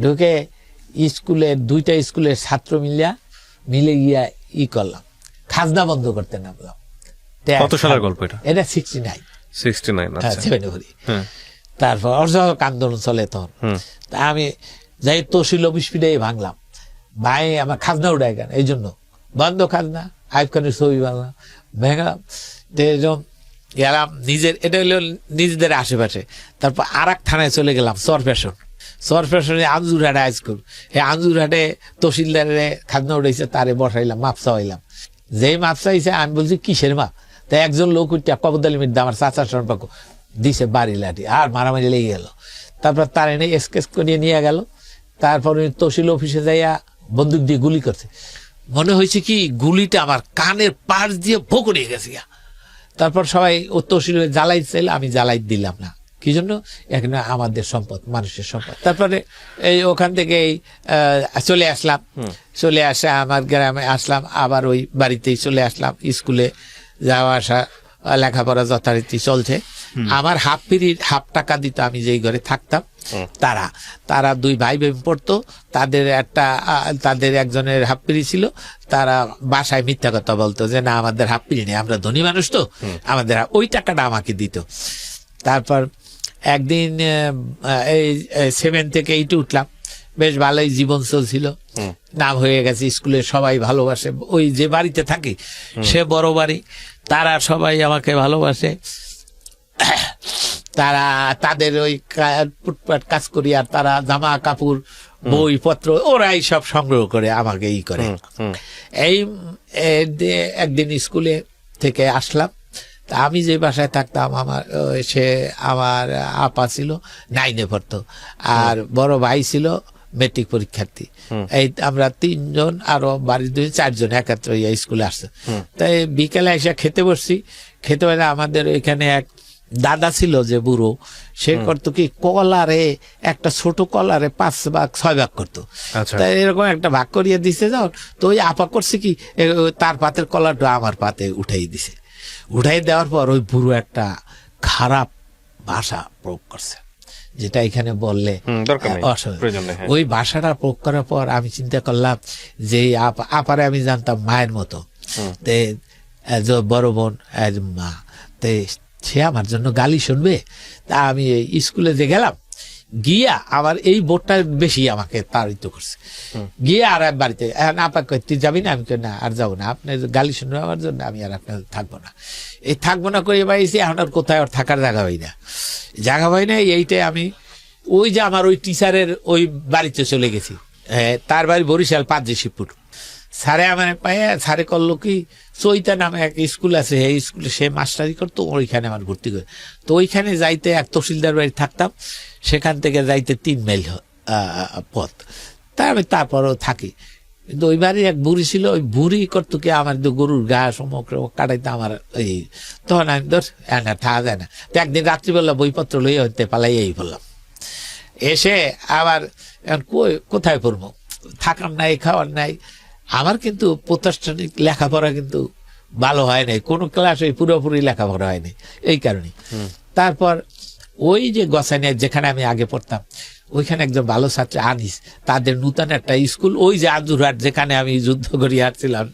[SPEAKER 2] ঢুকে স্কুলের 2টা স্কুলের ছাত্র মিলে গিয়া করলাম, খাজনা বন্ধ করতে নামলাম।
[SPEAKER 3] কত সালের গল্প এটা?
[SPEAKER 2] এটা 69।
[SPEAKER 3] 69, আচ্ছা।
[SPEAKER 2] 7-এ পড়ি। তারপর অসহযোগ আন্দোলন চলে তখন। তা আমি যাই তহসিল অফিস ফিরে ভাঙলাম, ভাই আমার খাজনা উঠায় কেন, এই জন্য বন্ধ খাজনা, আইব খানের ছবি বাংলাম, ভেঙলাম। গেলাম নিজের, এটা হলো নিজেদের আশেপাশে। তারপর আর এক থানায় চলে গেলাম, চরফ্যাশনে আঞ্জুরহাটে হাইস্কুল। এই আঞ্জুরহাটে তহসিলদারে খাজনা উঠাইছে, তারে বসাইলাম, মাপ চাইলাম। যেই মাপ চাইছে আমি বলছি কিসের মাপ? তাই একজন লোক উঠে কবুদ্দালি মির্দা আমার চাচার সম্পর্ক দিছে বাড়ি লাঠি, আর মারামারি লেগে গেল। তারপর তার এনে স্কেচ করিয়ে নিয়ে গেল। তারপর তহসিল অফিসে যাইয়া বন্দুক দিয়ে গুলি করছে। মনে হয়েছে কি গুলিটা আমার কানের পাশ দিয়ে ভোঁকড়িয়ে গেছে। তারপর সবাই ও তহসিল জ্বালাই চাইলে, আমি জ্বালাই দিলাম না। কি জন্য? এখানে আমাদের সম্পদ, মানুষের সম্পদ। তারপরে এই ওখান থেকে চলে আসলাম, চলে আসে আমার গ্রামে আসলাম, আবার ওই বাড়িতেই চলে আসলাম। স্কুলে যাওয়া আসা, লেখাপড়া যথারীতি চলছে। আমার হাফ টাকা দিত আমি যেই ঘরে থাকতাম। তারা 2 ভাই বোন পড়তো, তাদের একজনের হাফ পিরি ছিল। তারা বাসায় মিথ্যা কথা বলতো যে না আমাদের হাফ পিরি নেই, আমরা ধনী মানুষ তো, আমাদের ওই টাকাটা আমাকে দিত। তারপর একদিন এই 7 থেকে 8 উঠলাম, বেশ ভালোই জীবন চলছিল, নাম হয়ে গেছে, স্কুলে সবাই ভালোবাসে। ওই যে বাড়িতে থাকি সে বড় বাড়ি, তারা সবাই আমাকে ভালোবাসে। তারা তাদের ওই ফুটপাট কাজ করি, আর তারা জামা কাপড় বই পত্র ওরাই সব সংগ্রহ করে আমাকে করে। এই একদিন স্কুলে থেকে আসলাম, তা আমি যে বাসায় থাকতাম আমার আপা ছিল 9-এ পড়তো, আর বড় ভাই ছিল মেট্রিক পরীক্ষার্থী। এই আমরা 3 জন, আরো বাড়ির 2-4 জন একত্র স্কুলে আসছে। তাই বিকেলে এসে খেতে বসছি। খেতে বসে আমাদের এখানে এক দাদা ছিল যে বুড়ো, সে করতো কি কলারে একটা ছোট কলারে 5 ভাগ 6 ভাগ করতো।
[SPEAKER 3] আচ্ছা।
[SPEAKER 2] তাই এরকম একটা ভাগ করিয়ে দিছে যাও, তো ওই আপা করছে কি তার পাতের কলাটা আমার পাতে উঠাই দিছে। উঠাই দেওয়ার পর ওই বুড়ো একটা খারাপ ভাষা প্রয়োগ করছে, যেটা এখানে বললে
[SPEAKER 3] দরকার নেই,
[SPEAKER 2] অসহায়।
[SPEAKER 3] প্রয়োজন নেই, হ্যাঁ।
[SPEAKER 2] ওই ভাষাটা প্রয়োগ করার পর আমি চিন্তা করলাম যে এই আপারে আমি জানতাম মায়ের মতো, তে এজ বড় বোন এজ মা, তে সে আমার জন্য গালি শুনবে। তা আমি এই স্কুলে যে গেলাম, গিয়া আমার এই বোর্ডটা বেশি আমাকে তাড়িত করছে। গিয়ে আর এক বাড়িতে আপা কই তুই যাবি না, আমি কই না আর যাবো না, আপনি গালি শুনবে আমার জন্য, আমি আর আপনার থাকবো না। এই থাকবো না করে পাইছি, এখন আর কোথায় আর থাকার জায়গা হয় না, জায়গা হয় না। এইটাই আমি ওই যে আমার ওই টিচারের ওই বাড়িতে চলে গেছি। তার বাড়ি বরিশাল পাদ্রিশিবপুর। স্যারে আমার পায়ে স্যারে করলো কি, চৈতা নামে এক স্কুল আছে, এই স্কুলে সে মাস্টারি করতো, ওইখানে আমার ভর্তি করে। তো ওইখানে যাইতে এক তহসিলদার বাড়ি থাকতাম, সেখান থেকে যাইতে 3 মাইল পথ। তা আমি তারপরও থাকি। কিন্তু ওই বাড়ির এক বুড়ি ছিল, ওই বুড়ি করতো কি আমার গরুর গা সমগ্র কাটাইতে আমার এই, তখন আমি ধর থাকা যায় না। তো একদিন রাত্রিবেলা বইপত্র লইয়া হইতে পালাইয়াই বললাম, এসে আবার কোথায় পড়বো, থাকার নাই খাওয়ার নাই। আমার কিন্তু প্রতিষ্ঠানিক লেখাপড়া কিন্তু ভালো হয় নাই, কোনো ক্লাসে পুরোপুরি লেখাপড়া হয়নি এই কারণে। তারপর ওই যে গসানিয়া যেখানে আমি আগে পড়তাম, ওইখানে একজন ভালো ছাত্র আনিস, তাদের নূতন একটা স্কুল, ওই যে আজুরহাট যেখানে আমি যুদ্ধ করি আসছিলাম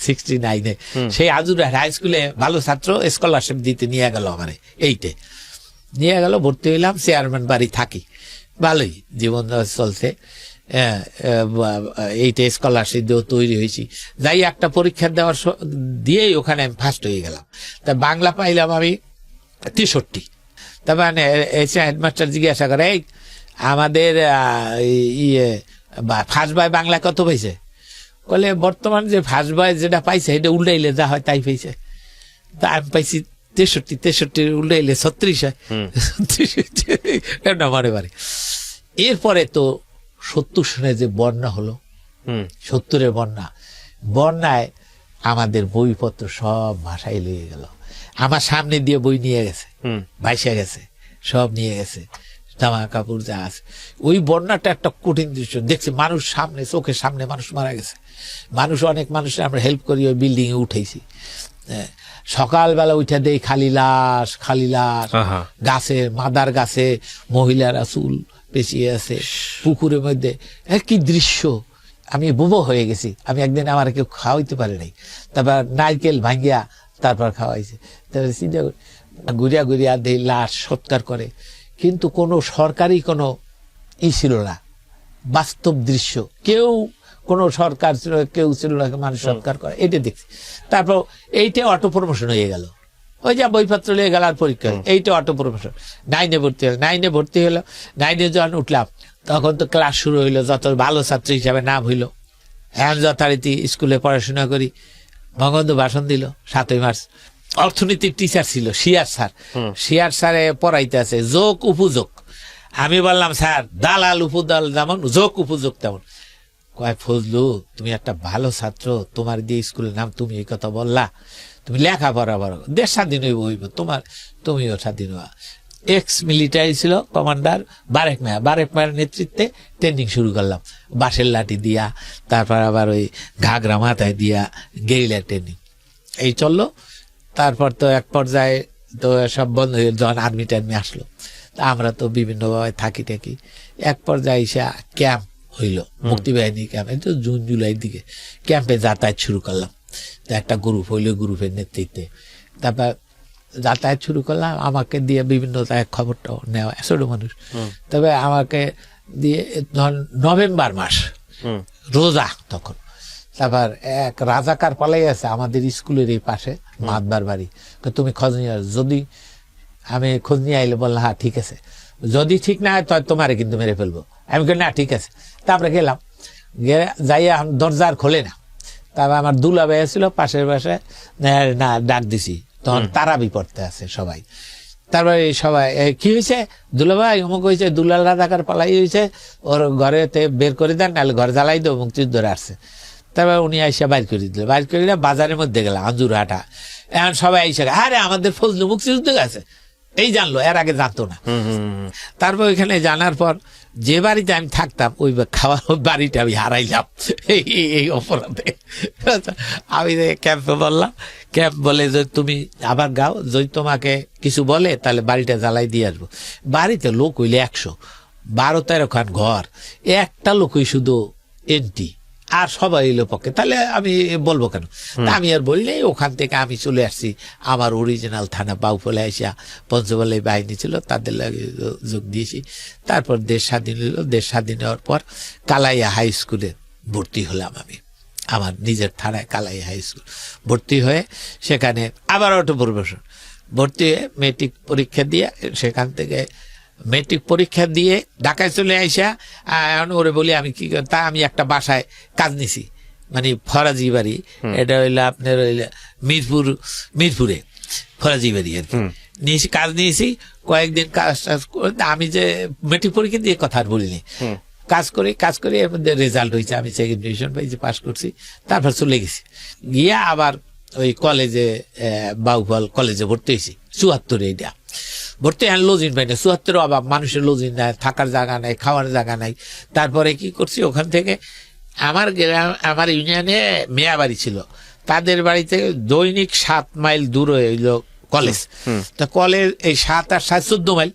[SPEAKER 2] 69-এ, সেই আজুরহাট হাই স্কুলে ভালো ছাত্র স্কলারশিপ দিতে নিয়ে গেল আমারে। এইটে নিয়ে গেল, ভর্তি হইলাম, চেয়ারম্যান বাড়ি থাকি, ভালোই জীবন চলছে। এইটা স্কলারশিপ দিয়েও তৈরি হয়েছি। যাই একটা পরীক্ষা দেওয়ার দিয়েই ওখানে আমি ফার্স্ট হয়ে গেলাম। তা বাংলা পাইলাম আমি 63। তার মানে এসে হেডমাস্টার জিজ্ঞাসা করে, এই আমাদের ফার্স্ট বয় বাংলা কত পাইছে? বলে বর্তমান যে ফার্স্ট বয় যেটা পাইছে এটা উল্টাইলে যা হয় তাই পাইছে। তা আমি পাইছি 63 উল্টাইলে 36 হয়। মনে পারে। এরপরে তো 70 সনে যে বন্যা হলো, 70-এর বন্যায় আমাদের বইপত্র সব ভাষায় লেগে গেল। আমার সামনে দিয়ে বই নিয়ে গেছে, ভাইসা গেছে, সব নিয়ে গেছে, জামা কাপড় যা আছে। ওই বন্যাটা একটা কঠিন দৃশ্য দেখছি, মানুষ সামনে, চোখের সামনে মানুষ মারা গেছে। অনেক মানুষের আমরা হেল্প করি, ওই বিল্ডিং এ উঠেছি। সকালবেলা উঠে দেই খালি লাশ, গাছে, মাদার গাছে মহিলারা চুল পেঁচিয়ে আছে, পুকুরের মধ্যে। কি দৃশ্য, আমি বুবো হয়ে গেছি। আমি একদিন আমার কেউ খাওয়াইতে পারে নাই, তারপর নারকেল ভাঙ্গিয়া তারপর খাওয়াইছে। তারপর চিন্তা ঘুরিয়া ঘুরিয়া দেই লাশ সৎকার করে, কিন্তু কোনো সরকারি কোনো ছিল না, বাস্তব দৃশ্য। কোনো সরকার ছিল, কেউ ছিল না মানুষ সৎকার করে, এটা দেখছি। তারপর এইটা অটো প্রমোশন হয়ে গেল, ওই যে বইপত্র নিয়ে গেল আর পরীক্ষা, এইটা অটো প্রমোশন। 9-এ ভর্তি হলো। 9-এ যখন উঠলাম তখন তো ক্লাস শুরু হইলো, যত ভালো ছাত্র হিসাবে নাম হইলো। এখন যথারীতি স্কুলে পড়াশোনা করি। বঙ্গবন্ধু ভাষণ দিল 7ই মার্চ। অর্থনীতির টিচার ছিল শিয়ার স্যারে পড়াইতে আছে যোগ উপযোগ। আমি বললাম, স্যার দালাল উপদল যেমন, যোগ উপযোগ তেমন। কয়, ফজলু তুমি একটা ভালো ছাত্র, তোমার দিয়ে স্কুলের নাম, তুমি এই কথা বললা, তুমি লেখাপড়া বড়, দেশ স্বাধীন হইব, তুমিও স্বাধীন হওয়া। এক্স মিলিটারি ছিল কমান্ডার বারেক মায়ের নেতৃত্বে ট্রেনিং শুরু করলাম, বাঁশের লাঠি দিয়া, তারপর আবার ওই ঘাগরা মাথায় দিয়া গেরিলা ট্রেনিং। এই চললো। তারপর তো এক পর্যায়ে তো সব বন্ধ হয়ে, যখন আর্মি টার্মি আসলো, তা আমরা তো বিভিন্নভাবে থাকি এক পর্যায়ে এসে ক্যাম্প হইল, মুক্তিবাহিনী ক্যাম্প, এই তো জুন জুলাইয়ের দিকে ক্যাম্পে যাতায়াত শুরু করলাম। একটা গ্রুপ হইলো, গ্রুপের নেতৃত্বে তারপর যাতায়াত শুরু করলাম। আমাকে দিয়ে বিভিন্ন খবরটা নেওয়া, ছোট মানুষ। তবে আমাকে দিয়ে নভেম্বর মাস, রোজা তখন। তারপর এক রাজাকার পালাই আছে আমাদের স্কুলের এই পাশে, মাতবার বাড়ি। তুমি খোঁজ নিয়ে, যদি আমি খোঁজ নিয়ে আইলে বললাম, হ্যাঁ ঠিক আছে, যদি ঠিক না হয় তোমারে কিন্তু মেরে ফেলবো। আমি না ঠিক আছে। তারপরে গেলাম, যাইয়া দরজার খোলে না। তারপর আমার দুলা ভাই ছিল পাশের বাসায়, না ডাক দিছি, তখন তারাবি পড়তে আছে সবাই। তারপরে সবাই, কি হয়েছে দুলা ভাই? অমুক হয়েছে, দুলাল রাজাকার পালাই হয়েছে, ওর ঘরেতে বের করে দেন, নাহলে ঘর জ্বালাই দেবো, মুক্তিযুদ্ধরা আসছে। তারপর উনি আইসা বাইর করে দিল, বাইর করে দিলে বাজারের মধ্যে গেলাম, আঞ্জুরহাটা। এখন সবাই আইসা, আরে আমাদের ফজলু মুক্তিযুদ্ধ গেছে। এই জানলো, এর আগে জানতো না। তারপর ওইখানে জানার পর যে বাড়িতে আমি থাকতাম ওই খাওয়ার বাড়িটা আমি হারাইলাম এই অপরাধে। আমি ক্যাম্পে বললাম, ক্যাম্প বলে যে তুমি আবার গাও, যদি তোমাকে কিছু বলে তাহলে বাড়িটা জ্বালাই দিয়ে আসবো। বাড়িতে লোক হইলে 100-12-13 খান ঘর, একটা লোকই শুধু এন্টি, আর সবাই এলো পক্ষে, তাহলে আমি বলবো কেন? আমি আর বলি নাই। ওখান থেকে আমি চলে আসছি আমার অরিজিনাল থানা বাউফলে আসা, পঞ্চবলে বাহিনী ছিল তাদের লাগে যোগ দিয়েছি। তারপর দেশ স্বাধীন হলো। দেশ স্বাধীন হওয়ার পর কালাইয়া হাই স্কুলে ভর্তি হলাম আমি, আমার নিজের থানায় কালাইয়া হাই স্কুল ভর্তি হয়ে সেখানে আবার অটো প্রবেশন ভর্তি হয়ে মেট্রিক পরীক্ষা দিয়ে, সেখান থেকে মেট্রিক পরীক্ষা দিয়ে ঢাকায় চলে আইসা এখন ওরে বলি আমি কি তা আমি একটা বাসায় কাজ নিছি, মানে ফরাজি বাড়ি, এটা হইলো আপনার হইলে মিরপুরে ফরাজি বাড়ি আর কি নিয়েছি, কাজ নিয়েছি। কয়েকদিন কাজ আমি যে মেট্রিক পরীক্ষা দিয়ে কথা আর বলিনি, কাজ করে এর মধ্যে রেজাল্ট হয়েছে, আমি সেকেন্ড ডিভিশন পাইছি, পাস করছি। তারপর চলে গেছি, গিয়ে আবার ওই কলেজে বাউফল কলেজে ভর্তি হয়েছি 74-এ। এটা ভর্তি হ্যাঁ লজিন পাই না, 74 অভাব, মানুষের লজিন নাই, থাকার জায়গা নাই, খাওয়ার জায়গা নাই। তারপরে কি করছি, ওখান থেকে আমার গ্রাম, আমার ইউনিয়নে মেয়া বাড়ি ছিল, তাদের বাড়ি থেকে দৈনিক 7 মাইল দূরে হইল কলেজ। তা কলেজ এই 7 আর 7 14 মাইল,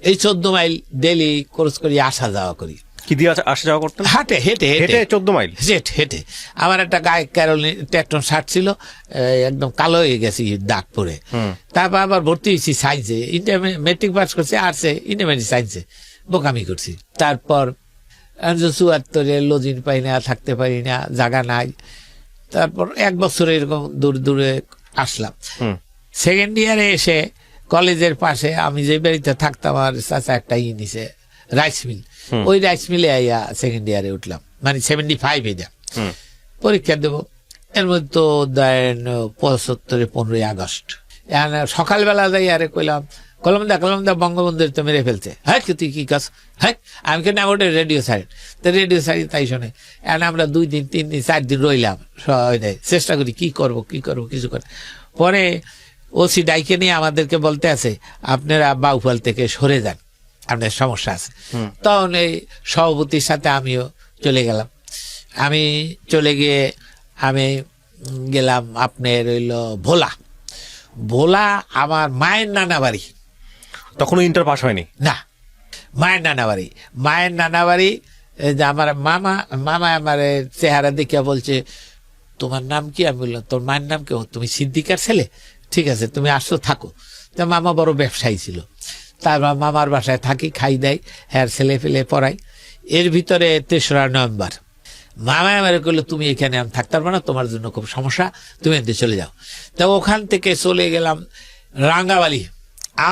[SPEAKER 2] এই 14 মাইল ডেলি কোর্স করি, আসা যাওয়া করি।
[SPEAKER 3] কি দিয়ে আসা যাওয়া করতেন?
[SPEAKER 2] হাঁটে হেঁটে
[SPEAKER 3] 14 মাইল
[SPEAKER 2] হেঁটে। আমার একটা গায়ে ক্যারোলিন টেকটন শার্ট ছিল, একদম কালো হয়ে গেছি দাগ পরে। তারপর আবার ভর্তি হয়েছি সায়েন্সে, মেট্রিক পাস করছি আর্টসে, ইন্টারমিডিয়েট সায়েন্সে, বোকামি করছি। তারপর 74-এ লজিন পাই না, থাকতে পারি না, জায়গা নাই। তারপর 1 বছর এরকম দূরে আসলাম। সেকেন্ড ইয়ারে এসে কলেজের পাশে আমি যে বাড়িতে থাকতাম, আমার চাচা একটা নিছে রাইস মিল, ওই রাইস মিলে আইয়া সেকেন্ড ইয়ারে উঠলাম, মানে 75 এটা পরীক্ষা দেবো। এর মধ্যে তো দেন 75-এ 15ই আগস্ট সকালবেলা যাই আরে কইলাম, কলমদা বঙ্গবন্ধুর তো মেরে ফেলছে। হ্যাঁ তুই কি কাজ? হ্যাঁ আমি কেন ওটা রেডিও সাইড, তো রেডিও সাইড তাই শোনে। এখন আমরা 2 দিন 3 দিন 4 দিন রইলাম, চেষ্টা করি কি করব কিছু করে। পরে ওসি ডাইকে নিয়ে আমাদেরকে বলতে আছে আপনারা বাউফল থেকে সরে যান, আপনার সমস্যা আছে। তখন এই সভাপতির সাথে আমিও চলে গেলাম। আমি চলে গিয়ে আমি গেলাম আপনার রইল ভোলা আমার মায়ের নানা বাড়ি।
[SPEAKER 3] তখনও ইন্টার পাস হয়নি?
[SPEAKER 2] না, মায়ের নানা বাড়ি। আমার মামা আমার চেহারা দেখিয়া বলছে তোমার নাম কি? আমি বললাম তোর মায়ের নাম কি? তুমি সিদ্দিকার ছেলে, ঠিক আছে তুমি আসো থাকো। তা মামা বড় ব্যবসায়ী ছিল, তারপর মামার বাসায় থাকি, খাই দেয়, হ্যাঁ ছেলে ফেলে পড়াই। এর ভিতরে 3রা নভেম্বর মামা আমার করলো তুমি এখানে আমি থাকতে পারবো না, তোমার জন্য খুব সমস্যা, তুমি এতে চলে যাও। তা ওখান থেকে চলে গেলাম রাঙ্গাবালি।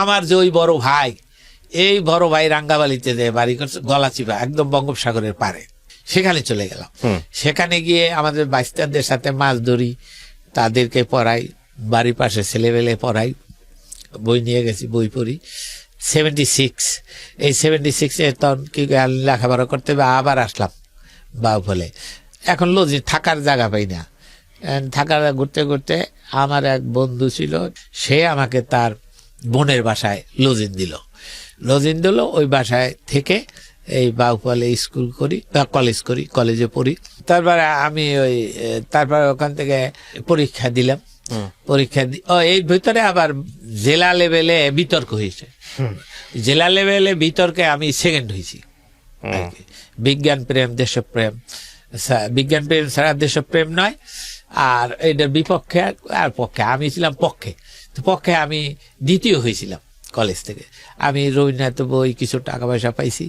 [SPEAKER 2] আমার যে ওই বড় ভাই, এই বড় ভাই রাঙ্গাবালিতে যে বাড়ি করছে গলাচিপা, একদম বঙ্গোপসাগরের পারে, সেখানে চলে গেলাম। সেখানে গিয়ে আমাদের বাইস্তারদের সাথে মাছ ধরি, তাদেরকে পড়াই, বাড়ির পাশে ছেলেবেলে পড়াই, বই নিয়ে গেছি, বই পড়ি। 76-এ তখন কি লেখাপড়া করতে হবে, আবার আসলাম বাউফলে। এখন লজি থাকার জায়গা পাই না, থাকার ঘুরতে আমার এক বন্ধু ছিল, সে আমাকে তার বোনের বাসায় লজিন দিল। ওই বাসায় থেকে এই বাউফলে স্কুল করি বা কলেজে পড়ি। তারপরে আমি তারপর ওখান থেকে পরীক্ষা দিলাম। এই ভিতরে আবার জেলা লেভেলে বিতর্ক হয়েছে। জেলা লেভেলে বিতর্কে আমি সেকেন্ড হয়েছি। বিজ্ঞান প্রেম ছাড়া দেশপ্রেম নয়, আর এটার বিপক্ষে আর পক্ষে আমি ছিলাম পক্ষে আমি দ্বিতীয় হয়েছিলাম কলেজ থেকে। আমি রবীন্দ্রনাথ বই কিছু টাকা পয়সা পাইছি।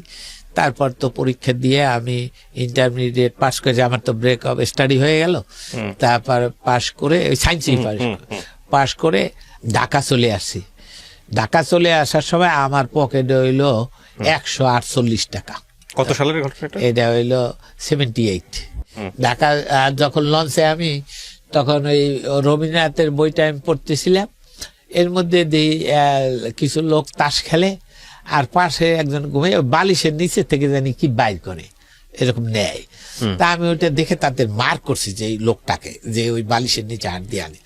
[SPEAKER 2] তারপর তো পরীক্ষা দিয়ে আমি ইন্টারমিডিয়েট পাস করেছি, আমার তো ব্রেক অফ স্টাডি হয়ে গেল। তারপর পাস করে সায়েন্সেই পাস করে ঢাকা চলে আসছি। ঢাকা চলে আসার সময় আমার পকেটে হইল 148 টাকা।
[SPEAKER 3] কত সালের ঘটনা
[SPEAKER 2] এটা হইল 78। ঢাকা যখন লঞ্চে আমি, তখন ওই রবীন্দ্রনাথের বইটা আমি পড়তেছিলাম, এর মধ্যে কিছু লোক তাস খেলে, আর পাশে একজন ঘুমিয়ে বালিশের নিচে থেকে জানি কি বাইর করে, এরকম নেয়। তা আমি ওইটা দেখে তাদের মার্ক করছি যে এই লোকটাকে, যে ওই বালিশের নিচে হাত দিয়ে আনি,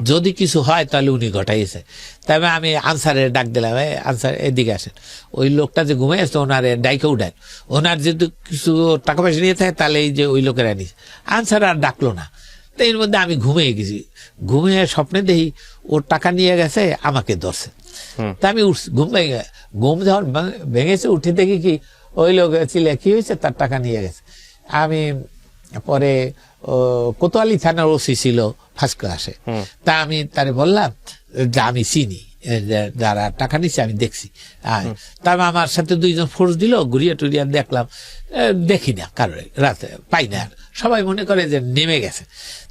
[SPEAKER 2] যদি কিছু হয় তাহলে উনি ঘটাইছে। তবে আমি আনসারের ডাক দিলাম, আনসার এদিকে আসেন, ওই লোকটা যে ঘুমাই আসতো ওনার ডাইকে উঠান, ওনার যদি কিছু টাকা পয়সা নিয়ে থাকে তাহলে এই যে ওই লোকের আনিস। আনসার আর ডাকলো না। তো এর মধ্যে আমি ঘুমিয়ে গেছি, ঘুমিয়ে স্বপ্নে দেখি ওর টাকা নিয়ে গেছে, আমাকে ধরছে। তা আমি উঠছি, ঘুম যখন ভেঙেছে, উঠে দেখি কি ওই লোক ছিল, কি হয়েছে, তার টাকা নিয়ে গেছে। আমি পরে কোতোয়ালি থানার ওসি ছিল ফার্স্ট ক্লাসে, তা আমি তারে বললাম যে আমি চিনি যারা টাকা নিচ্ছে, আমি দেখছি। তারপর আমার সাথে দুইজন ফোর্স দিল, ঘুরিয়ে টুরিয়া দেখলাম, দেখি না কারো, রাতে পাই না, সবাই মনে করে যে নেমে গেছে।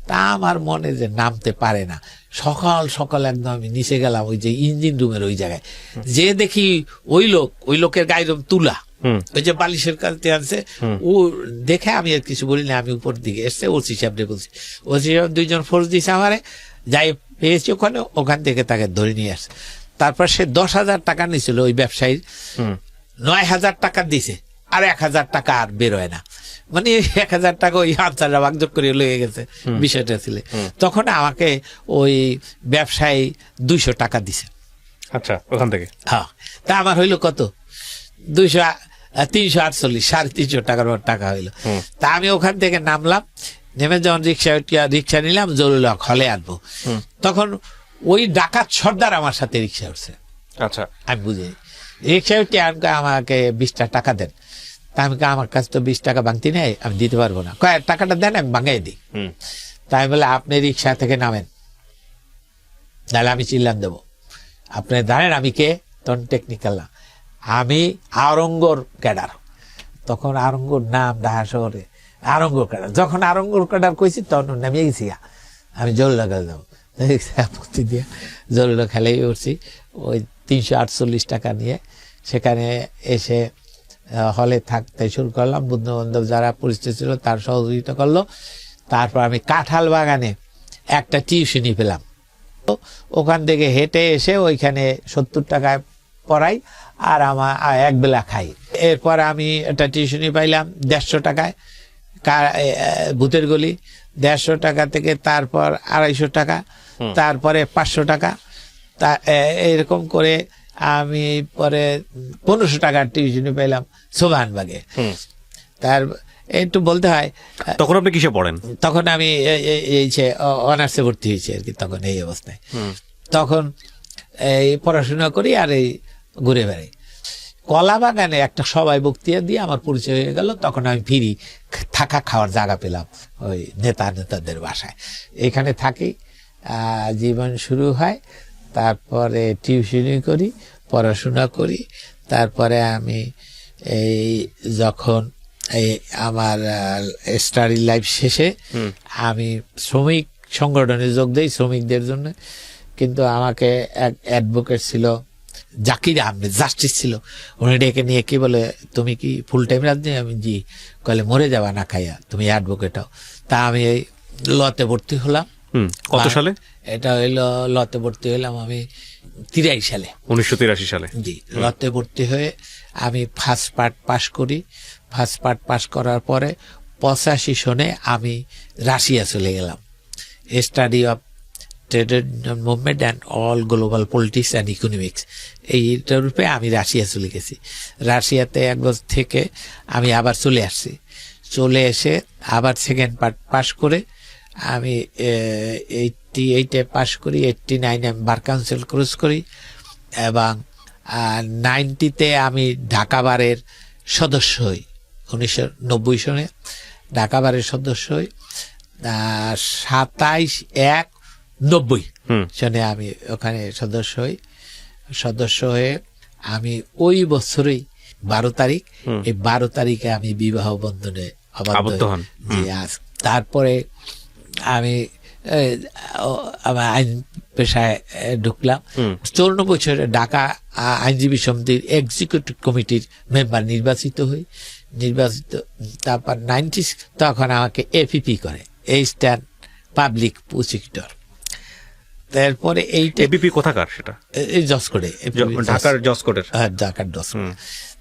[SPEAKER 2] তা আমার মনে যে নামতে পারে না, সকাল সকাল একদম আমি নিচে গেলাম ওই যে ইঞ্জিন রুমের ওই জায়গায়, যে দেখি ওই লোকের গায়ের তুলা, ওই যে বালিশের কাছে আনছে, ও দেখে আমি আর কিছু বলি না, আমি উপর দিকে এসছে ওসি সাহেবরে বলছি, ওসি সাহেব দুইজন ফোর্স দিয়েছে আমারে, যাই পেয়েছি ওখান থেকে তাকে ধরে নিয়ে আসছে। তারপর সে 10,000 টাকা নিয়েছিল ওই ব্যবসায়ীর, 9,000 টাকা দিছে, আর 1,000 টাকা আর বেরোয় না, মানে 1,000 টাকা ওই আনসাররা ভাগযোগ করে লয়ে গেছে বিষয়টা ছিল। তখন আমাকে ওই ব্যবসায়ী 200 টাকা দিছে।
[SPEAKER 3] আচ্ছা, ওখান থেকে?
[SPEAKER 2] হ্যাঁ। তা আমার হইলো কত, 348, 350 টাকার টাকা হইলো। তা আমি ওখান থেকে নামলাম, নেমে যখন রিক্সা নিলাম জরুল হলে আনবো, তখন ওই ডাকাত সর্দার আমার সাথে রিক্সা উঠছে।
[SPEAKER 3] আচ্ছা, আমি
[SPEAKER 2] বুঝি রিক্সা উঠে আমাকে 20টা টাকা দেন। তা আমি আমার কাছে তো 20 টাকা ভাঙতি নেই, আমি দিতে পারবো না। কয়েক টাকাটা দেন, আমি ভাঙাই দিই। তাই বলে আপনি রিক্সা থেকে নামেন, তাহলে আমি চিল্লান দেবো। আপনি জানেন আমি কে? তখন টেকনিক্যাল না, আমি আরঙ্গর ক্যাডার। তখন আরঙ্গর নাম ঢাকা শহরে আরঙ্গর ক্যাডার। যখন আরঙ্গর ক্যাডার কইছি তখন নামিয়ে গেছি, আমি জরুলা খেলে যাবো, আপত্তি দিয়ে জরুলা খেলেই উঠছি ওই 348 টাকা নিয়ে। সেখানে এসে হলে থাকতে শুরু করলাম, বন্ধু বান্ধব যারা পরিচিত ছিল তার সহযোগিতা করলো। তারপর আমি কাঁঠাল বাগানে একটা টিউশনি পেলাম, ওখান থেকে হেঁটে এসে ওইখানে 70 টাকায় পড়াই, আর আমার একবেলা খাই। এরপর আমি একটা টিউশনি পাইলাম 150 টাকায়, ভূতের গলি, 150 টাকা থেকে তারপর 250 টাকা, তারপরে 500 টাকা, তা এরকম করে আমি পরে 1500 টাকার টিউশনি পাইলাম সোবানবাগে। তার একটু বলতে হয়,
[SPEAKER 3] তখন আপনি কিসে পড়েন?
[SPEAKER 2] তখন আমি এই অনার্সে ভর্তি হয়েছি আর কি, তখন এই অবস্থায়। তখন এই পড়াশোনা করি আর এই ঘুরে বেড়াই। কলা বাগানে একটা সবাই বক্তৃতা দিয়ে আমার পরিচয় হয়ে গেল। তখন আমি ফিরি, থাকা খাওয়ার জায়গা পেলাম ওই নেতাদের বাসায়, এখানে থাকি, জীবন শুরু হয়। তারপরে টিউশনি করি, পড়াশোনা করি। তারপরে আমি এই যখন এই আমার স্টাডি লাইফ শেষে আমি শ্রমিক সংগঠনে যোগ দেই শ্রমিকদের জন্য। কিন্তু আমাকে এক অ্যাডভোকেট ছিল, জাকির আহমেদ, জাস্টিস ছিল, উনি ডেকে নিয়ে কি বলে, তুমি কি ফুল টাইম রাজনীতি? আমি জি। কলে মরে যাবা না খাইয়া, তুমি অ্যাডভোকেট হও। তা আমি এই লতে ভর্তি হলাম।
[SPEAKER 3] কত সালে?
[SPEAKER 2] এটা হইলো লতে ভর্তি হইলাম আমি 83 সালে,
[SPEAKER 3] 1983 সালে।
[SPEAKER 2] জি, লতে ভর্তি হয়ে আমি ফার্স্ট পার্ট পাস করি। ফার্স্ট পার্ট পাস করার পরে 85 সনে আমি রাশিয়া চলে গেলাম, study of trade movement and all global politics and economics, এইটার রূপে আমি রাশিয়া চলে গেছি। রাশিয়াতে 1 বছর থেকে আমি আবার চলে আসছি। চলে এসে আবার সেকেন্ড পার্ট পাস করে আমি 88-এ পাস করি। 89 আমি বার কাউন্সিল কোর্স করি এবং 90-তে আমি ঢাকা বারের সদস্য হই। 1990 সনে ঢাকা বারের সদস্য হই। 27/1/90 সনে আমি ওখানে সদস্য হই। সদস্য হয়ে আমি ওই বছরই 12 তারিখ, এই 12 তারিখে আমি বিবাহ বন্ধনে আবদ্ধ হন। তারপরে আমি আমার আইন পেশায় ঢুকলাম। 54 বছরে ঢাকা আইনজীবী সমিতির এক্সিকিউটিভ কমিটির মেম্বার নির্বাচিত হই। তারপর 90 তখন আমাকে এপিপি করে, এসিস্ট্যান্ট পাবলিক প্রসিকিউটর। তারপরে এইটা
[SPEAKER 3] এপিপি কোথাকার? সেটা
[SPEAKER 2] এই জসকোটে,
[SPEAKER 3] ঢাকার জসকোটের।
[SPEAKER 2] ঢাকার জসকোট।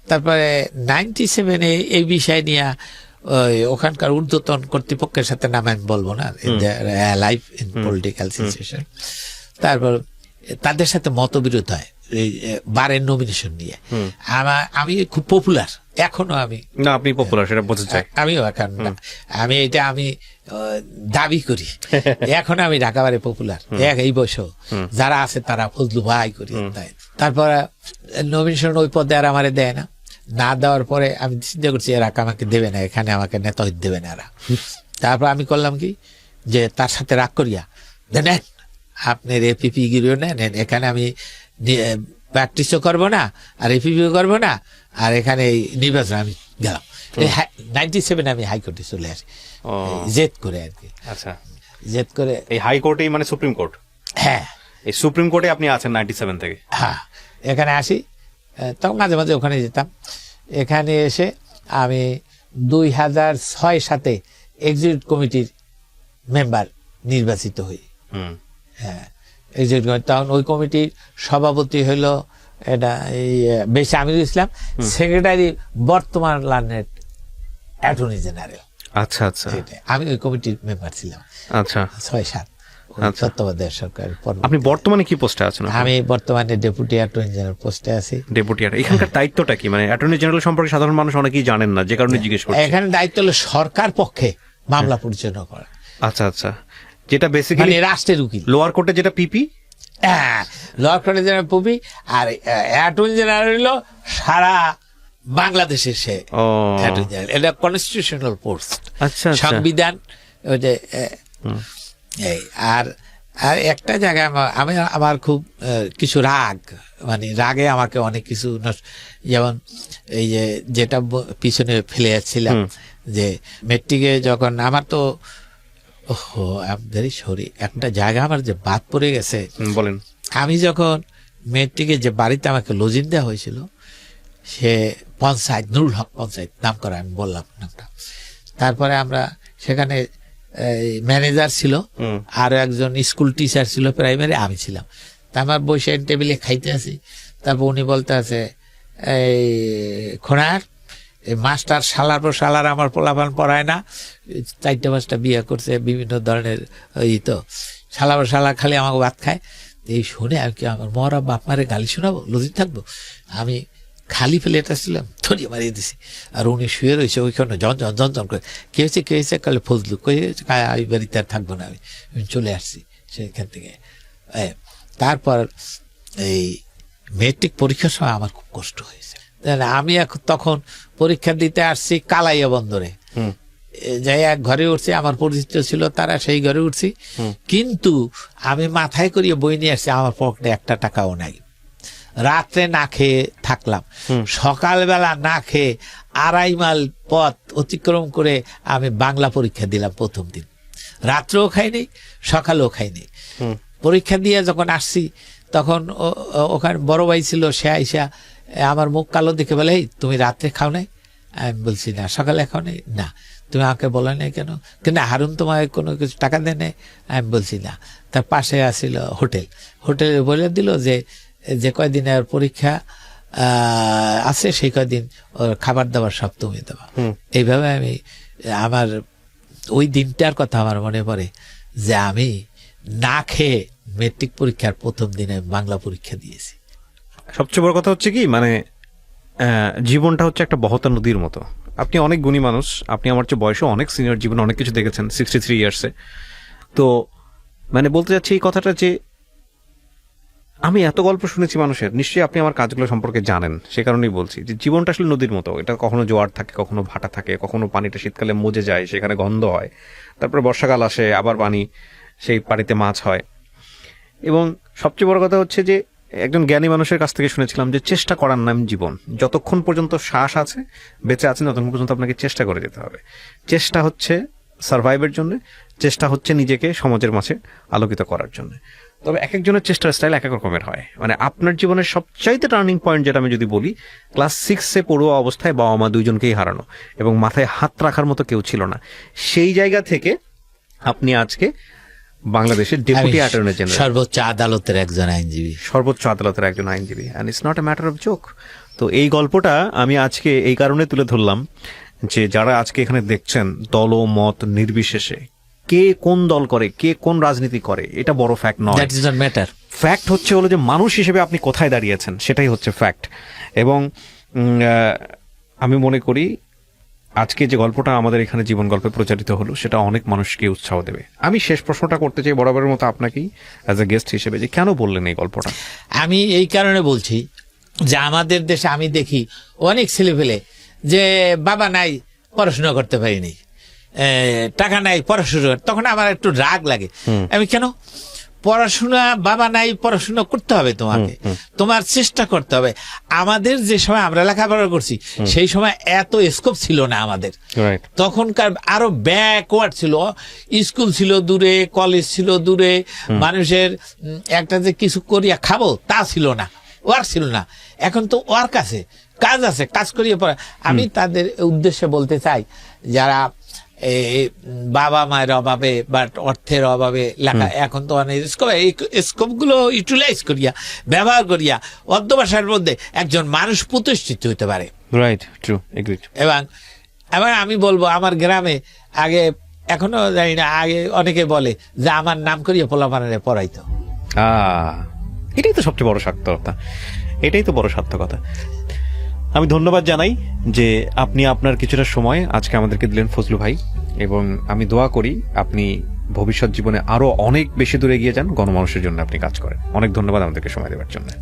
[SPEAKER 2] তারপরে 97-এ এই বিষয় নিয়ে ওখানকার ঊর্ধ্বতন কর্তৃপক্ষের সাথে নাম আমি বলবো না, লাইফ ইন পলিটিক্যাল সিচুয়েশন। তারপর তাদের সাথে মতবিরোধ হয় এই বারের নমিনেশন নিয়ে। আমি খুব পপুলার এখনো, আমি
[SPEAKER 3] না, আপনি পপুলার সেটা বোঝা যায়।
[SPEAKER 2] আমিও এখন আমি এটা আমি দাবি করি এখন আমি ঢাকা বারে পপুলার এই বছর যারা আছে তারা ফজলু ভাই করি। তারপর নমিনেশন ওই পদে আর আমারে দেয় না, না দেওয়ার পরে আমি চিন্তা করছি এরা আমাকে দেবে না, এখানে আমাকে নেতা দেবে না এরা। তারপর আমি করলাম কি যে তার সাথে রাগ করিয়া নেন আপনার এপিপি গিরিও নেন, এখানে আমি প্র্যাকটিসও করবো না আর এপিপিও করবো না, আর এখানে নির্বাচন আমি গেলাম। 97 আমি হাইকোর্টে চলে আসি জেদ করে আর কি।
[SPEAKER 3] আচ্ছা,
[SPEAKER 2] জেদ করে
[SPEAKER 3] এই হাইকোর্টেই মানে সুপ্রিম কোর্ট?
[SPEAKER 2] হ্যাঁ,
[SPEAKER 3] এই সুপ্রিম কোর্টে আপনি আছেন 97 থেকে?
[SPEAKER 2] হ্যাঁ, এখানে আসি, তখন মাঝে মাঝে ওখানে যেতাম। এখানে এসে আমি 2006 সালে এক্সিকিউটিভ কমিটির মেম্বার নির্বাচিত হই। হ্যাঁ, এক্সিকিউটিভ কমিটি, তখন ওই কমিটির সভাপতি হলো এটা এই বেশি আমিরুল ইসলাম, সেক্রেটারি বর্তমান লার্নেড অ্যাটর্নি জেনারেল।
[SPEAKER 3] আচ্ছা আচ্ছা,
[SPEAKER 2] আমি ওই কমিটির মেম্বার ছিলাম।
[SPEAKER 3] আচ্ছা,
[SPEAKER 2] 6-7 তত্ত্বাবধায়ক সরকারের।
[SPEAKER 3] আপনি বর্তমানে কি পোস্টে আছেন?
[SPEAKER 2] আমি বর্তমানে ডেপুটি অ্যাটর্নি জেনারেল পোস্টে আছি।
[SPEAKER 3] ডেপুটি এখানকার দায়িত্বটা কি? মানে অ্যাটর্নি জেনারেল সম্পর্কে সাধারণ মানুষ অনেকেই জানেন না, যে কারণে জিজ্ঞেস করছি।
[SPEAKER 2] এখানে দায়িত্ব হলো সরকার পক্ষে মামলা পরিচালনা করা।
[SPEAKER 3] আচ্ছা আচ্ছা, যেটা বেসিক্যালি
[SPEAKER 2] রাষ্ট্রের উকিল।
[SPEAKER 3] লোয়ার কোর্টে যেটা পিপি,
[SPEAKER 2] লোয়ার কোর্টে যেটা পিপি, আর অ্যাটর্নি জেনারেল হলো সারা বাংলাদেশের সে অ্যাটর্নি জেনারেল। এটা কনস্টিটিউশনাল পোস্ট।
[SPEAKER 3] আচ্ছা,
[SPEAKER 2] সংবিধান ওই যে আর আর একটা জায়গায় আমার খুব কিছু রাগ, মানে রাগে আমাকে অনেক কিছু, যেমন এই যে যেটা পিছনে ফেলে যাচ্ছিলাম যে মেট্রিকে যখন আমার তো ভেরি সরি একটা জায়গা আমার যে বাদ পড়ে গেছে।
[SPEAKER 3] বলেন।
[SPEAKER 2] আমি যখন মেট্রিকে যে বাড়িতে আমাকে লজিং দেওয়া হয়েছিল সে পঞ্চায়েত, নুরুল হক পঞ্চায়েত নাম করা, আমি বললাম নামটা। তারপরে আমরা সেখানে ম্যানেজার ছিল, আর একজন স্কুল টিচার ছিল প্রাইমারি, আমি ছিলাম। তা আমার বসে টেবিলে খাইতে আছি, তারপর উনি বলতে আছে এই খোনার মাস্টার শালার পর শালার আমার পোলাপান পড়ায় না, 4-5টা বিয়ে করছে বিভিন্ন ধরনের, ওই তো শালা পর শালা খালি আমাকে ভাত খায়। এই শুনে আর কি আমার মরা বাপ মারে গালি শোনাবো, লজিক থাকবো? আমি খালি প্লেটটা ছিলাম ধরিয়ে মারিয়ে দিছি, আর উনি শুয়ে রয়েছে ওইখানে জন করে। কে হয়েছে কালে ফজলু কই এই বাড়িতে আর থাকবো না, আমি চলে আসছি সেখান থেকে। তারপর এই মেট্রিক পরীক্ষার সময় আমার খুব কষ্ট হয়েছে। আমি তখন পরীক্ষা দিতে আসছি কালাইয়া বন্দরে, যাই এক ঘরে উঠছি, আমার পরিচিত ছিল তারা, সেই ঘরে উঠছি। কিন্তু আমি মাথায় করিয়ে বই নিয়ে আসছি, আমার পকেটে 1 টাকাও নাই। রাত্রে না খেয়ে থাকলাম, সকালবেলা না খেয়ে 2.5 মাইল পথ অতিক্রম করে আমি বাংলা পরীক্ষা দিলাম প্রথম দিন। রাত্রেও খাইনি, সকালেও খাইনি। পরীক্ষা দিয়ে যখন আসছি তখন ওখানে বড় ভাই ছিল, সে আইসা আমার মুখ কালো দেখে বলে, এই তুমি রাত্রে খাও নাই? আমি বলছি না। সকালে খাও নাই? না। তুমি আমাকে বলো নাই কেন? কিন্তু হারুন তোমায় কোনো কিছু টাকা দেয় নাই? আমি বলছি না। তার পাশে আসছিল হোটেলে বলে দিল যে কয়দিনের পরীক্ষা আছে সেই কয়দিন ওর খাবার দাবার সব তুমি দেওয়া। এইভাবে আমি আমার ওই দিনটার কথা আমার মনে পড়ে যে আমি না খেয়ে মেট্রিক পরীক্ষার প্রথম দিনে বাংলা পরীক্ষা দিয়েছি।
[SPEAKER 3] সবচেয়ে বড় কথা হচ্ছে কি, মানে জীবনটা হচ্ছে একটা বহতা নদীর মতো। আপনি অনেক গুণী মানুষ, আপনি আমার চেয়ে বয়সে অনেক সিনিয়র, জীবনে অনেক কিছু দেখেছেন 63 ইয়ার্সে। তো মানে বলতে চাচ্ছি এই কথাটা যে আমি এত গল্প শুনেছি মানুষের, নিশ্চয়ই আপনি আমার কাজগুলো সম্পর্কে জানেন, সে কারণেই বলছি যে জীবনটা আসলে নদীর মতো। এটা কখনো জোয়ার থাকে, কখনো ভাটা থাকে, কখনো পানিটা শীতকালে মজে যায়, সেখানে গন্ধ হয়, তারপরে বর্ষাকাল আসে, আবার পানি, সেই পানিতে মাছ হয়। এবং সবচেয়ে বড় কথা হচ্ছে যে একজন জ্ঞানী মানুষের কাছ থেকে শুনেছিলাম যে চেষ্টা করার নাম জীবন। যতক্ষণ পর্যন্ত শ্বাস আছে, বেঁচে আছেন, ততক্ষণ পর্যন্ত আপনাকে চেষ্টা করে যেতে হবে। চেষ্টা হচ্ছে সার্ভাইভের জন্য, চেষ্টা হচ্ছে নিজেকে সমাজের মাঝে আলোকিত করার জন্য। তবে এক একজনের চেষ্টার স্টাইল এক এক রকমের হয়। মানে আপনার জীবনের সবচাইতে টার্নিং পয়েন্ট যেটা আমি যদি বলি, ক্লাস 6-এ পড়ুয়া অবস্থায় বাবা মা দুইজনকেই হারানো এবং মাথায় হাত রাখার মতো কেউ ছিল না। সেই জায়গা থেকে আপনি আজকে বাংলাদেশের ডেপুটি অ্যাটর্নি জেনারেল,
[SPEAKER 2] সর্বোচ্চ আদালতের একজন আইনজীবী,
[SPEAKER 3] and it's not a matter of joke. তো এই গল্পটা আমি আজকে এই কারণে তুলে ধরলাম যে যারা আজকে এখানে দেখছেন দল ও মত নির্বিশেষে কে কোন দল করে, কে কোন রাজনীতি করে, এটা বড় ফ্যাক্ট নয়।
[SPEAKER 2] That is not matter.
[SPEAKER 3] Fact হচ্ছে হলো যে মানুষ হিসেবে আপনি কোথায় দাঁড়িয়েছেন, সেটাই হচ্ছে ফ্যাক্ট। এবং আমি মনে করি আজকে যে গল্পটা আমাদের এখানে জীবন গল্পে প্রচারিত হলো সেটা অনেক মানুষকে উৎসাহ দেবে। আমি শেষ প্রশ্নটা করতে চাই বরাবরের মতো আপনাকেই অ্যাজ এ গেস্ট হিসেবে, যে কেন বললেন এই গল্পটা?
[SPEAKER 2] আমি এই কারণে বলছি যে আমাদের দেশে আমি দেখি অনেক ছেলেপেলে যে বাবা নাই পড়াশোনা করতে পারিনি, টাকা নাই পড়াশোনা, তখন আমার একটু রাগ লাগে। আমি কেন, পড়াশোনা বাবা নাই, পড়াশোনা করতে হবে তোমাকে, তোমার চেষ্টা করতে হবে। আমাদের যে সময় আমরা লেখাপড়া করছি সেই সময় এত স্কোপ ছিল না আমাদের, তখনকার আরো ব্যাকওয়ার্ড ছিল, স্কুল ছিল দূরে, কলেজ ছিল দূরে, মানুষের একটা যে কিছু করিয়া খাবো তা ছিল না, ওয়ার্ক ছিল না। এখন তো ওয়ার্ক আছে, কাজ আছে, কাজ করিয়ে পড়া। আমি তাদের উদ্দেশ্যে বলতে চাই যারা বাবা মায়ের অভাবে বা অর্থের অভাবে লেখা, এখন তো অনেক স্কোপ গুলো ইউটিলাইজ করিয়া, ব্যবহার করিয়া অধ্যবসায়ের মধ্যে একজন মানুষ প্রতিষ্ঠিত হতে পারে।
[SPEAKER 3] Right, true, agreed.
[SPEAKER 2] এবং আমি বলবো আমার গ্রামে আগে, এখনো জানি না, আগে অনেকে বলে যে আমার নাম করিয়া পোলাপানারে পড়াইতো।
[SPEAKER 3] এটাই তো সবচেয়ে বড় সার্থকতা, এটাই তো বড় সার্থকতা। আমি ধন্যবাদ জানাই যে আপনি আপনার কিছুটা সময় আজকে আমাদেরকে দিলেন ফজলু ভাই, এবং আমি দোয়া করি আপনি ভবিষ্যৎ জীবনে আরো অনেক বেশি দূরে এগিয়ে যান, গণমানুষের জন্য আপনি কাজ করেন। অনেক ধন্যবাদ আমাদেরকে সময় দেওয়ার জন্য।